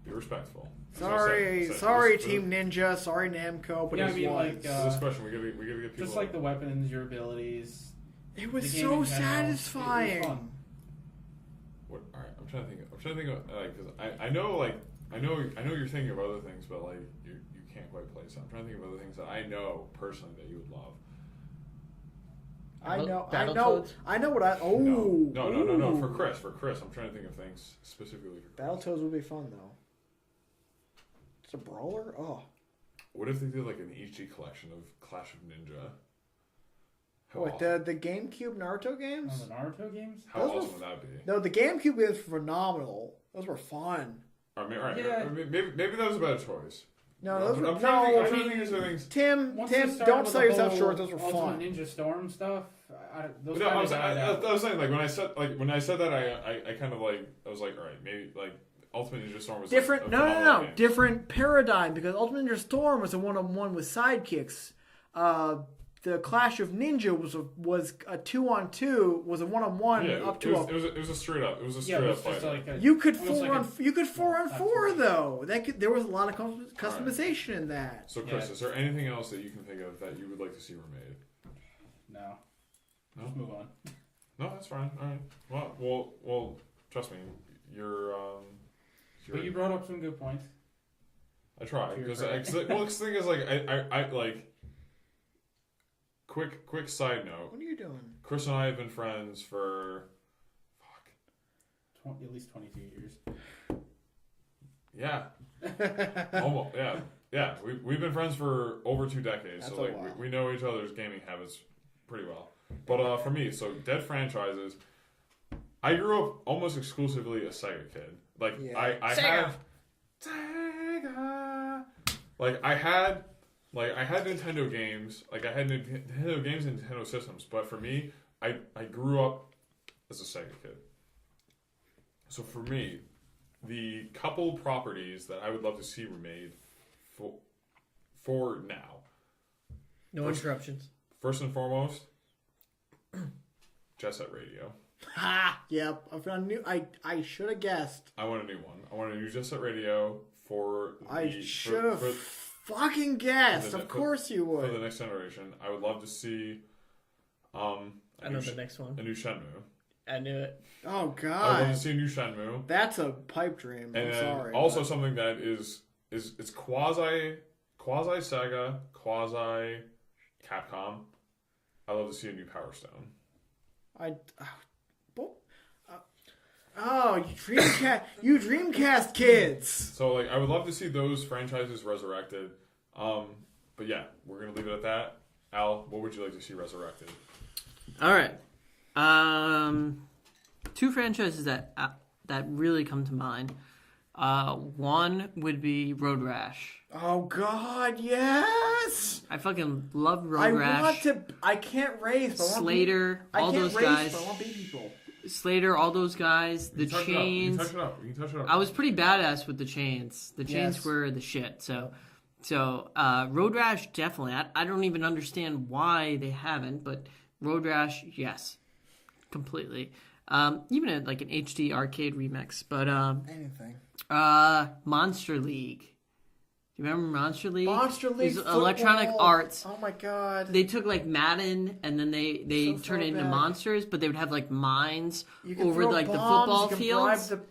Be respectful. Sorry, So, sorry, for Team Ninja. Sorry, Namco. But Yeah, I it mean, was. like, this question, we gotta get people. Just like the weapons, your abilities. It was the game so in general, satisfying. it was fun. What, all right, I'm trying to think of because I know you're thinking of other things, but like you can't quite play. So I'm trying to think of other things that I know personally that you would love. I know Battletoads? what I. Oh, No. For Chris, I'm trying to think of things specifically for Chris. Battletoads would be fun though. It's a brawler. Oh, What if they did like an HD collection of Clash of Ninja? How what awesome, the GameCube Naruto games? Oh, the Naruto games. how those were awesome would that be? No, the GameCube games were phenomenal. Those were fun. All right, Yeah. maybe that was a better choice. No, those were I'm trying to no. think of other things. Tim, Once they Tim, started don't with sell the yourself whole short. Those were Ultimate fun. Ninja Storm stuff. Those No, I was, kinda died out. I was saying like when I said that I kind of like I was like all right maybe like Ultimate Ninja Storm was Different. like, a No, phenomenal game. different paradigm because Ultimate Ninja Storm was a one-on-one with sidekicks. The Clash of Ninja was a 2-on-2, was a one-on-one Yeah, up it to was, a. it was a straight up Yeah, it straight was up fight. just like a, You could it was like you could 4-on-4 absolutely. though. There was a lot of customization in that. So Chris, Yeah. is there anything else that you can think of that you would like to see remade? No. No? Just move on. No, that's fine. All right. Well, trust me, you're. But you brought up some good points. I try To your because credit. the thing is like I like. Quick side note. What are you doing? Chris and I have been friends for. At least 22 years. Yeah. Almost. Yeah. We've been friends for over 2 decades, That's so a like while. we know each other's gaming habits pretty well. But for me, so dead franchises. I grew up almost exclusively a Sega kid. Like Yeah. I Sega. had Sega. Like I had Nintendo games. Like I had Nintendo games and Nintendo systems. But for me, I grew up as a Sega kid. So for me, the couple properties that I would love to see remade for now. No interruptions. First and foremost, Jet Set Radio. Ha! Yep. I should have guessed. I want a new one. I want a new Jet Set Radio for I should have fucking guessed. for the- Of course you for the would. next generation. I would love to see I know the next one. a new Shenmue. I knew it. Oh I would love god. to see a new Shenmue. That's a pipe dream. And I'm then sorry. also but- something that is it's quasi Sega, quasi Capcom. I love to see a new Power Stone. Oh, you Dreamcast kids. So like, I would love to see those franchises resurrected. But yeah, we're gonna leave it at that. Al, what would you like to see resurrected? All right. Two franchises that really come to mind. One would be Road Rash. Oh God, yes! I fucking love Road Rash. I can't race. But Slater, all those guys. But I want to beat people. Slater, all those guys. The chains. You can touch it up. I was pretty badass with the chains. The chains Yes. were the shit. So Road Rash definitely. I don't even understand why they haven't, but Road Rash, yes, completely. Even an HD arcade remix, but Anything. Monster League. Do you remember Monster League? Monster League. It was Electronic Arts. Oh my God. They took like Madden and then they So turned it into back. monsters, but they would have like mines You can over throw like the bombs, football you can fields. bribe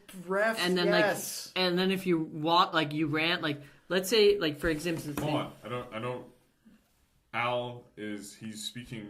the refs, And then yes. and then if you walk you ran let's say for example. Hold on. I don't. Al he's speaking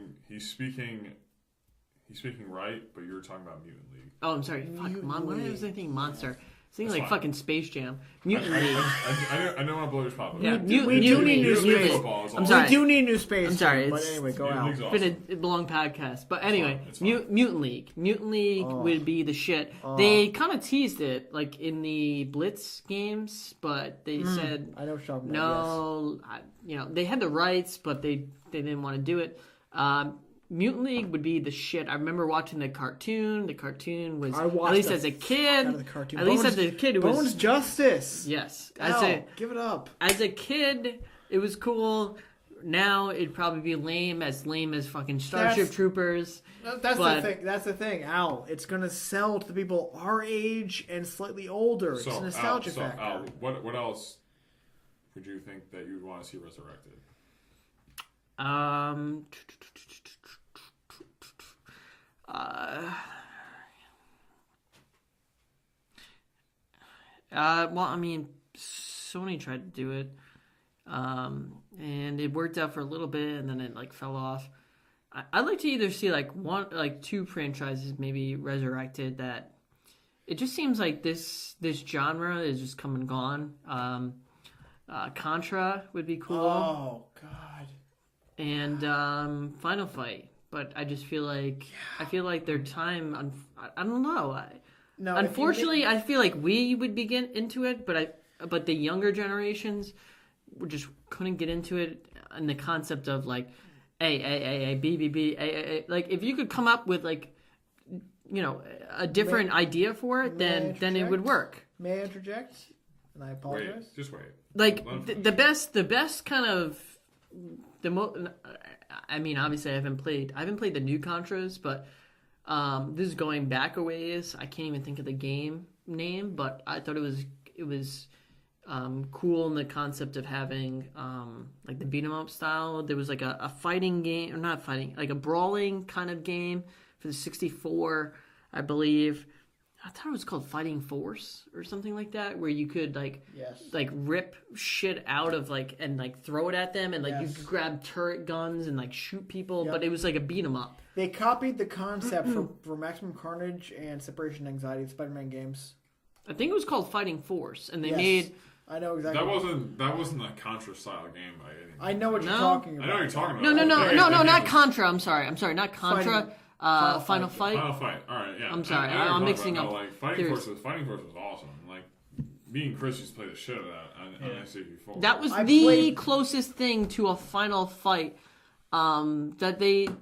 right, but you're talking about Mutant League. Oh, I'm sorry. Fuck, Mutant what was I League. thinking? Monster. I was That's thinking like fine. fucking Space Jam. Mutant League. I don't want to blow your spot. Yeah, we do Mutant need League. new Mutant League space. football is I'm awesome. sorry. We do need new space. I'm sorry, But it's- anyway, go Mutant out. League's It's awesome. been a long podcast, but anyway, It's fine. Mutant League. Mutant League would be the shit. They kind of teased it like in the Blitz games, but they said I know what you're talking about. no. They had the rights, but they didn't want to do it. Mutant League would be the shit. I remember watching the cartoon. The cartoon was I watched at least the as a fuck kid. out of the cartoon. At least Bones- as a kid, it was Bones Justice. yes. Give it up. As a kid, it was cool. Now it'd probably be lame as fucking Starship That's- Troopers. That's But- the thing. That's the thing, Al. It's gonna sell to the people our age and slightly older. It's a nostalgia factor. Al, what else would you think that you'd want to see resurrected? Well, I mean, Sony tried to do it, and it worked out for a little bit, and then it fell off. I'd like to either see two franchises maybe resurrected. That it just seems like this genre is just come and gone. Contra would be cool, Oh God. and Final Fight. But I just feel like their time. I don't know. No. Unfortunately, I feel like we would begin into it, but the younger generations just couldn't get into it. And the concept of A, B, B, B, A. Like if you could come up with a different idea for it, may I then it interject? would work. May I interject? And I apologize. Wait, just wait. Like Let him the finish. best kind of I mean, obviously, I haven't played the new Contras, but this is going back a ways. I can't even think of the game name, but I thought it was cool in the concept of having the beat 'em up style. There was a fighting game, or not fighting, like a brawling kind of game for the 64, I believe. I thought it was called Fighting Force or something like that, where you could Yes. rip shit out of and throw it at them, and you Yes. could grab turret guns and shoot people, Yep. but it was like a beat 'em up. They copied the concept for Maximum Carnage and Separation Anxiety, Spider-Man games. I think it was called Fighting Force, and they Yes. made I know exactly. That wasn't a Contra style game by any means. I know what you're No. talking I about. know what you're talking about. no, Okay, not okay. Contra. I'm sorry, not Contra. Final Fight. Final Fight. All right, yeah. I'm sorry, I know what you're I'm talking mixing about. up. No, Fighting There's- Force was awesome. Me and Chris used to play the shit out of that on SCP4. That was I the played- closest thing to a Final Fight that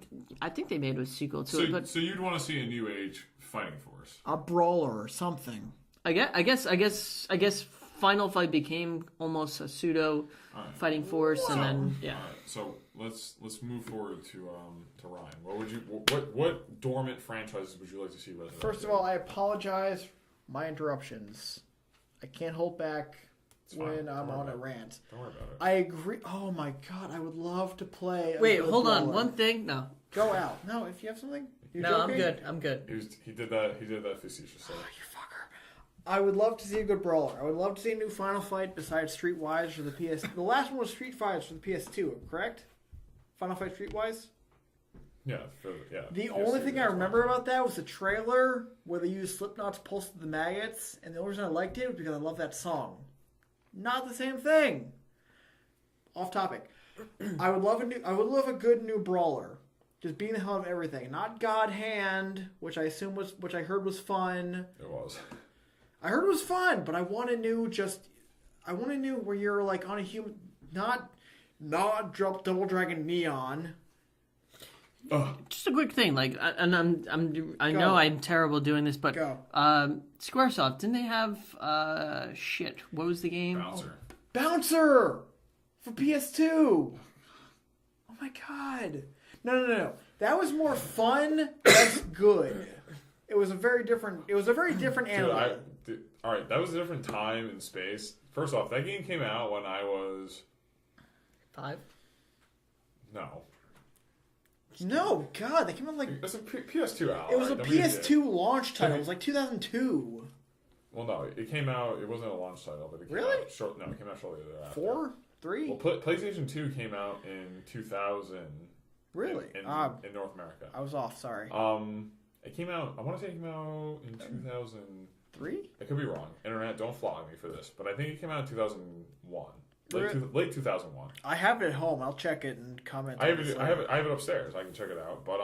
I think they made a sequel to it, but so you'd want to see a new age Fighting Force. A brawler or something. I guess Final Fight became almost a pseudo All right. Fighting Force, and then yeah. All right, so let's move forward to Ryan. What dormant franchises would you like to see resurrected? First of all, I apologize for my interruptions. I can't hold back It's fine. when Don't I'm worry on a about it. rant. Don't worry about it. I agree. Oh my God, I would love to play. Wait, good hold on. brawler. One thing. No, Go out. No, if you have something. You're no, joking? I'm good. He did that facetiously. You fucker. I would love to see a good brawler. I would love to see a new Final Fight besides Streetwise for the PS. The last one was Street Fighter for the PS2, correct? Final Fight Streetwise. The only thing I remember about that was the trailer where they used Slipknot's Pulse of the Maggots, and the only reason I liked it was because I love that song. Not the same thing. Off topic. I would love a good new brawler. Just being the hell of everything. Not God Hand, which I heard was fun. It was. I heard it was fun, but I want a new where you're like on a human, not drop Double Dragon Neon. Just a quick thing, like, I know I'm terrible doing this, but Squaresoft, didn't they have what was the game? Bouncer for PS2. Oh my god. No. That was more fun. That's good. It was a very different animal. All right, that was a different time and space. First off, that game came out when I was 5. No, God, they came out like it's a PS2 out. It was a PS2 launch title. It was like 2002. Well, no, it came out. It wasn't a launch title, but it came really? out it came out shortly thereafter. 4, 3. Well, PlayStation 2 came out in 2000. Really? In North America. I was off. Sorry. It came out. I want to say it came out in 2003. I could be wrong. Internet, don't flog me for this, but I think it came out in 2001. Late 2001. I have it at home. I'll check it and comment. I have it upstairs. I can check it out. But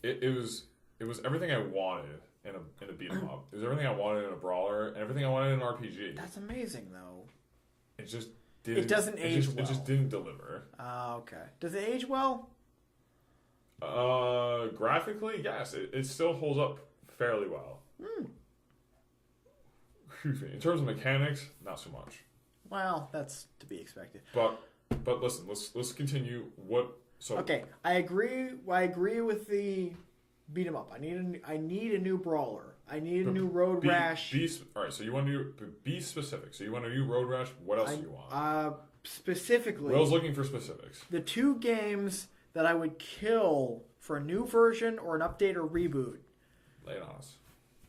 it was everything I wanted in a beat 'em up. It was everything I wanted in a brawler and everything I wanted in an RPG. That's amazing, though. It just didn't. It doesn't age well. It just didn't deliver. Okay. Does it age well? Graphically, yes. It still holds up fairly well. In terms of mechanics, not so much. Well, that's to be expected. But listen, let's continue. Okay, I agree with the beat 'em up. I need a new brawler. I need a new Road Rash. All right, so you want to be specific. So you want a new Road Rash. What else do you want? Specifically, Will's looking for specifics. The 2 games that I would kill for a new version or an update or reboot. Lay it on us.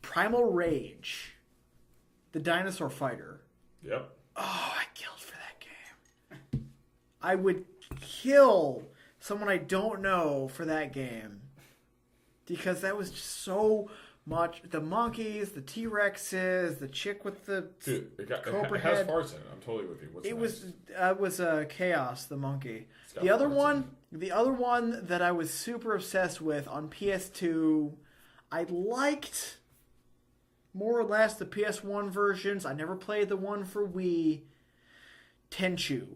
Primal Rage. The dinosaur fighter. Yep. Oh, I killed for that game. I would kill someone I don't know for that game. Because that was just so much. The monkeys, the T-Rexes, the chick with the cobra it has head. farts in it. I'm totally with you. What's It was Chaos, the monkey. The other one that I was super obsessed with on PS2, I liked more or less the PS1 versions. I never played the one for Wii. Tenchu.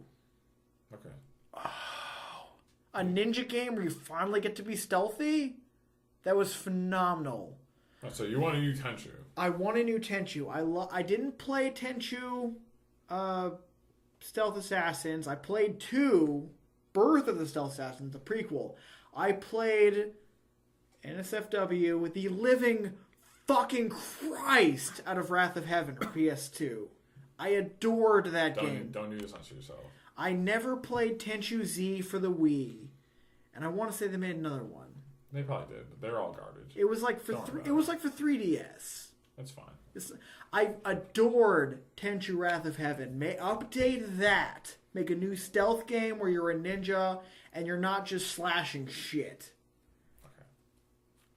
Okay. Oh, a ninja game where you finally get to be stealthy? That was phenomenal. Oh, so you want a new Tenchu? I want a new Tenchu. I didn't play Tenchu Stealth Assassins. I played 2, Birth of the Stealth Assassins, the prequel. I played NSFW with the living fucking Christ out of Wrath of Heaven for PS2. I adored that game. Don't do this on yourself. I never played Tenchu Z for the Wii, and I want to say they made another one. They probably did. They're all garbage. It was like for 3DS. That's fine. I adored Tenchu Wrath of Heaven. Update that. Make a new stealth game where you're a ninja and you're not just slashing shit. Okay.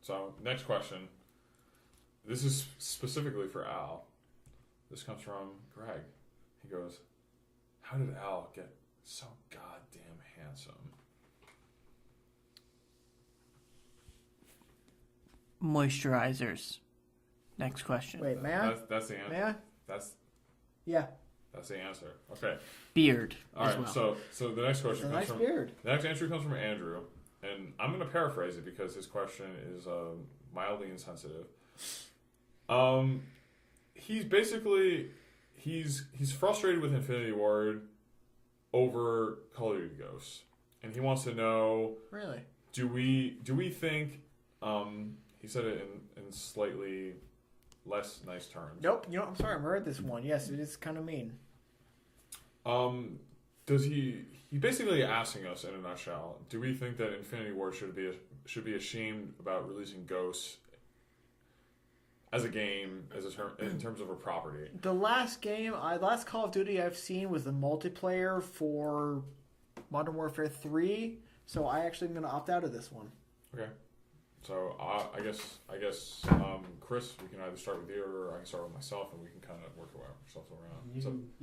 So next question. This is specifically for Al. This comes from Greg. He goes, how did Al get so goddamn handsome? Moisturizers. Next question. Wait, may I? That's the answer. May I? That's the answer. Okay. Beard. All right. Well. So the next question It's a comes nice from beard. The next answer comes from Andrew, and I'm going to paraphrase it because his question is mildly insensitive. He's basically he's frustrated with Infinity Ward over Call of Duty Ghosts, and he wants to know. Really? Do we think? He said it in slightly less nice terms. Nope. You know, I'm sorry. I read this one. Yes, it is kind of mean. Does he basically asking us in a nutshell? Do we think that Infinity Ward should be ashamed about releasing Ghosts as a game, in terms of a property? The last Call of Duty I've seen was the multiplayer for Modern Warfare 3, so I actually am going to opt out of this one. Okay. So I guess Chris, we can either start with you or I can start with myself, and we can kind of work ourselves around. You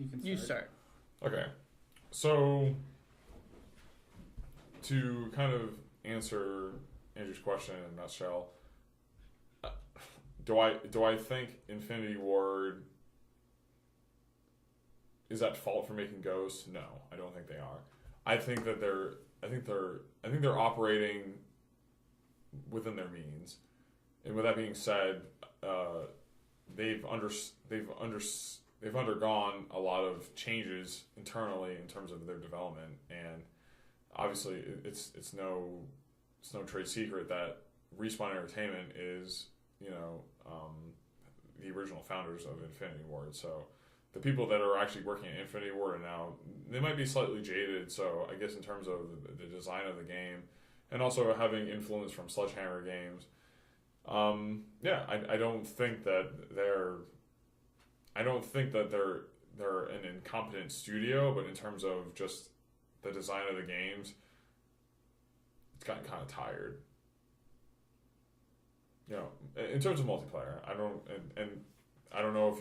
can You start. Okay. So to kind of answer Andrew's question in a nutshell, do I think Infinity Ward is at fault for making Ghosts? No, I don't think they are. I think they're operating within their means. And with that being said, they've undergone a lot of changes internally in terms of their development, and obviously it's no trade secret that Respawn Entertainment is the original founders of Infinity Ward. So the people that are actually working at Infinity Ward now, they might be slightly jaded. So I guess in terms of the design of the game, and also having influence from Sledgehammer games, I don't think that they're an incompetent studio, but in terms of just the design of the games, it's gotten kind of tired. In terms of multiplayer, I don't know if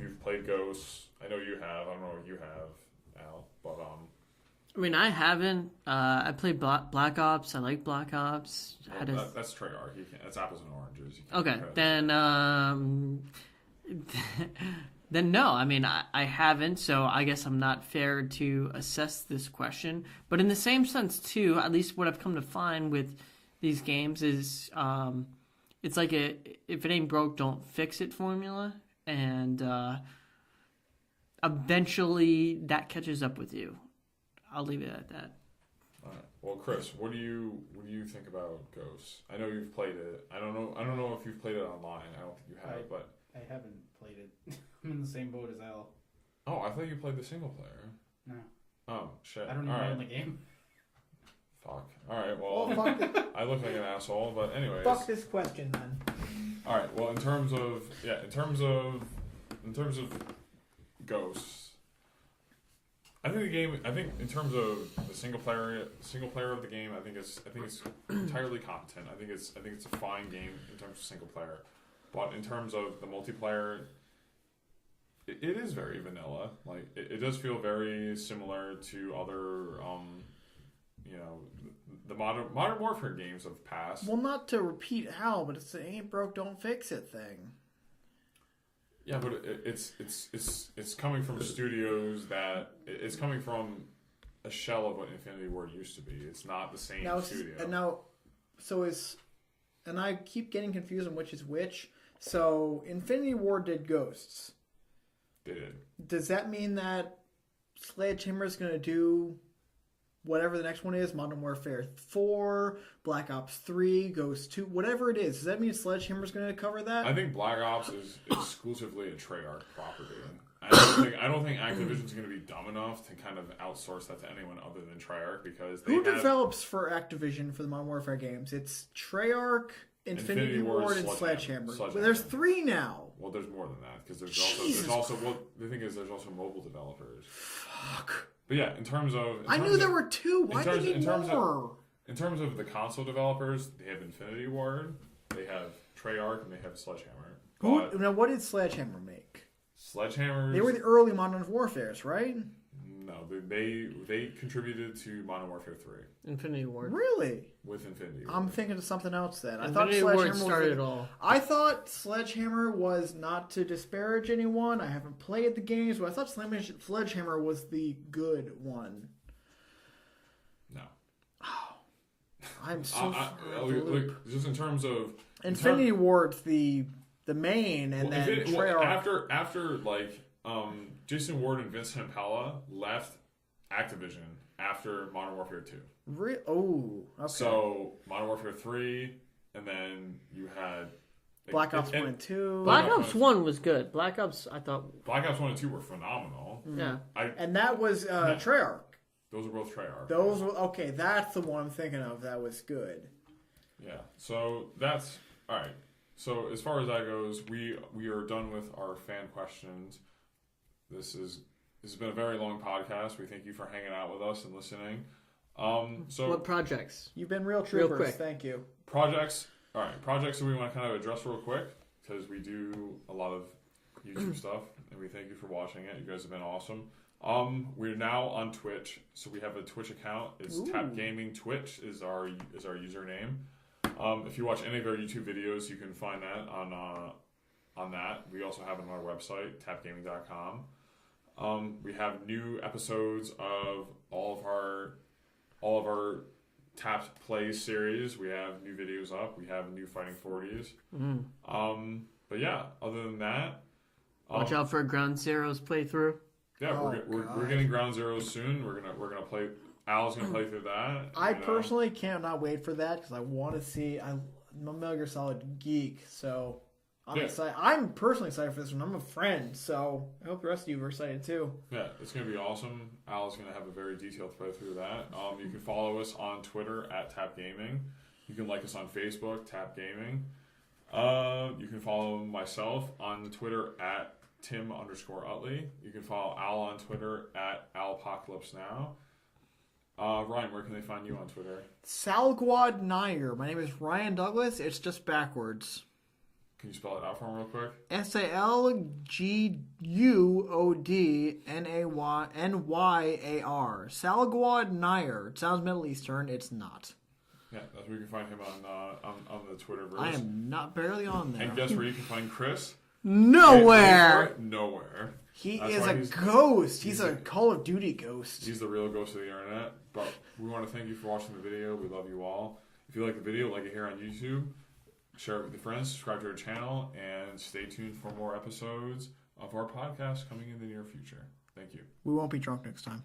you've played Ghosts. I know you have. I don't know if you have, Al, but I mean, I haven't. I played Black Ops. I like Black Ops. That's Treyarch. That's apples and oranges. Okay, then no. I mean, I haven't, so I guess I'm not fair to assess this question. But in the same sense, too, at least what I've come to find with these games is it's like if it ain't broke, don't fix it formula. And eventually that catches up with you. I'll leave it at that. All right. Well, Chris, what do you think about Ghosts? I know you've played it. I don't know if you've played it online. I don't think you have, but I haven't played it. I'm in the same boat as Al. Oh, I thought you played the single player. No. Oh shit! I don't even know the game. Fuck. All right. Well, fuck I look like an asshole, but anyways. Fuck this question then. All right. Well, in terms of Ghosts, I think the game. I think in terms of the single player of the game, I think it's entirely competent. I think it's a fine game in terms of single player, but in terms of the multiplayer, it is very vanilla. Like it does feel very similar to other, the modern warfare games of past. Well, not to repeat Hal, but it's the ain't broke, don't fix it thing. Yeah, but it's coming from studios that it's coming from a shell of what Infinity Ward used to be. It's not the same studio. And I keep getting confused on which is which. So Infinity Ward did Ghosts. They did. Does that mean that Sledgehammer is going to do whatever the next one is? Modern Warfare 4, Black Ops 3, Ghost 2, whatever it is. Does that mean Sledgehammer is going to cover that? I think Black Ops is exclusively a Treyarch property. I don't think Activision's going to be dumb enough to kind of outsource that to anyone other than Treyarch, because who develops for Activision for the Modern Warfare games? It's Treyarch, Infinity Ward, and Sledgehammer. But there's 3 now. Well, there's more than that, because there's also the thing is there's also mobile developers. Fuck. But yeah, in terms of I knew there were 2. Why do they need more? In terms of the console developers, they have Infinity Ward, they have Treyarch, and they have Sledgehammer. Now, what did Sledgehammer make? Sledgehammer. They were the early Modern Warfares, right? No, they contributed to Modern Warfare 3. Infinity Ward. Really? With Infinity Ward. I'm thinking of something else then. Infinity Ward started it all. I thought Sledgehammer was, not to disparage anyone, I haven't played the games, but I thought Sledgehammer was the good one. No. Oh. I'm so sorry. Look, just in terms of Infinity Ward's the main, and then Treyarch. After Jason Ward and Vince Impella left Activision after Modern Warfare 2. Oh, okay. So Modern Warfare 3, and then you had Black Ops 1 and 2. Black Ops 1 was good. Black Ops, I thought. Black Ops 1 and 2 were phenomenal. Yeah. And that was Treyarch. Those were both Treyarch. Okay, that's the one I'm thinking of. That was good. Yeah. So that's all right. So as far as that goes, we are done with our fan questions. This is This has been a very long podcast. We thank you for hanging out with us and listening. So what projects? You've been real troopers. quick. Thank you. projects. All right, projects that we want to kind of address real quick because we do a lot of YouTube stuff, and we thank you for watching it. You guys have been awesome. We're now on Twitch, so we have a Twitch account. It's Tap Gaming Twitch is our username. If you watch any of our YouTube videos, you can find that on that. We also have it on our website, tapgaming.com. We have new episodes of all of our Tapped Plays series. We have new videos up. We have new Fighting 40s. But yeah, other than that, Watch out for Ground Zero's playthrough. yeah, we're getting Ground Zero soon. We're gonna play. Al's gonna play through that. I personally cannot wait for that because I want to see. I'm a Metal Gear Solid geek, so I'm excited. I'm personally excited for this one. I'm a friend, so I hope the rest of you are excited too. Yeah, it's gonna be awesome. Al's gonna have a very detailed playthrough of that. You can follow us on Twitter at Tap Gaming. You can like us on Facebook, Tap Gaming. You can follow myself on Twitter at Tim_Utley. You can follow Al on Twitter at AlApocalypseNow. Ryan, where can they find you on Twitter? Salguad Nair. My name is Ryan Douglas. It's just backwards. Can you spell it out for me real quick? SALGUODNAYNYAR. Salguad Nair. It sounds Middle Eastern. It's not. Yeah, that's where you can find him on the Twitterverse. I am not barely on there. And guess where you can find Chris? Nowhere. Nowhere. He That's is why a ghost. He's a Call of Duty ghost. He's the real ghost of the internet. But we want to thank you for watching the video. We love you all. If you like the video, like it here on YouTube, share it with your friends, subscribe to our channel, and stay tuned for more episodes of our podcast coming in the near future. Thank you. We won't be drunk next time.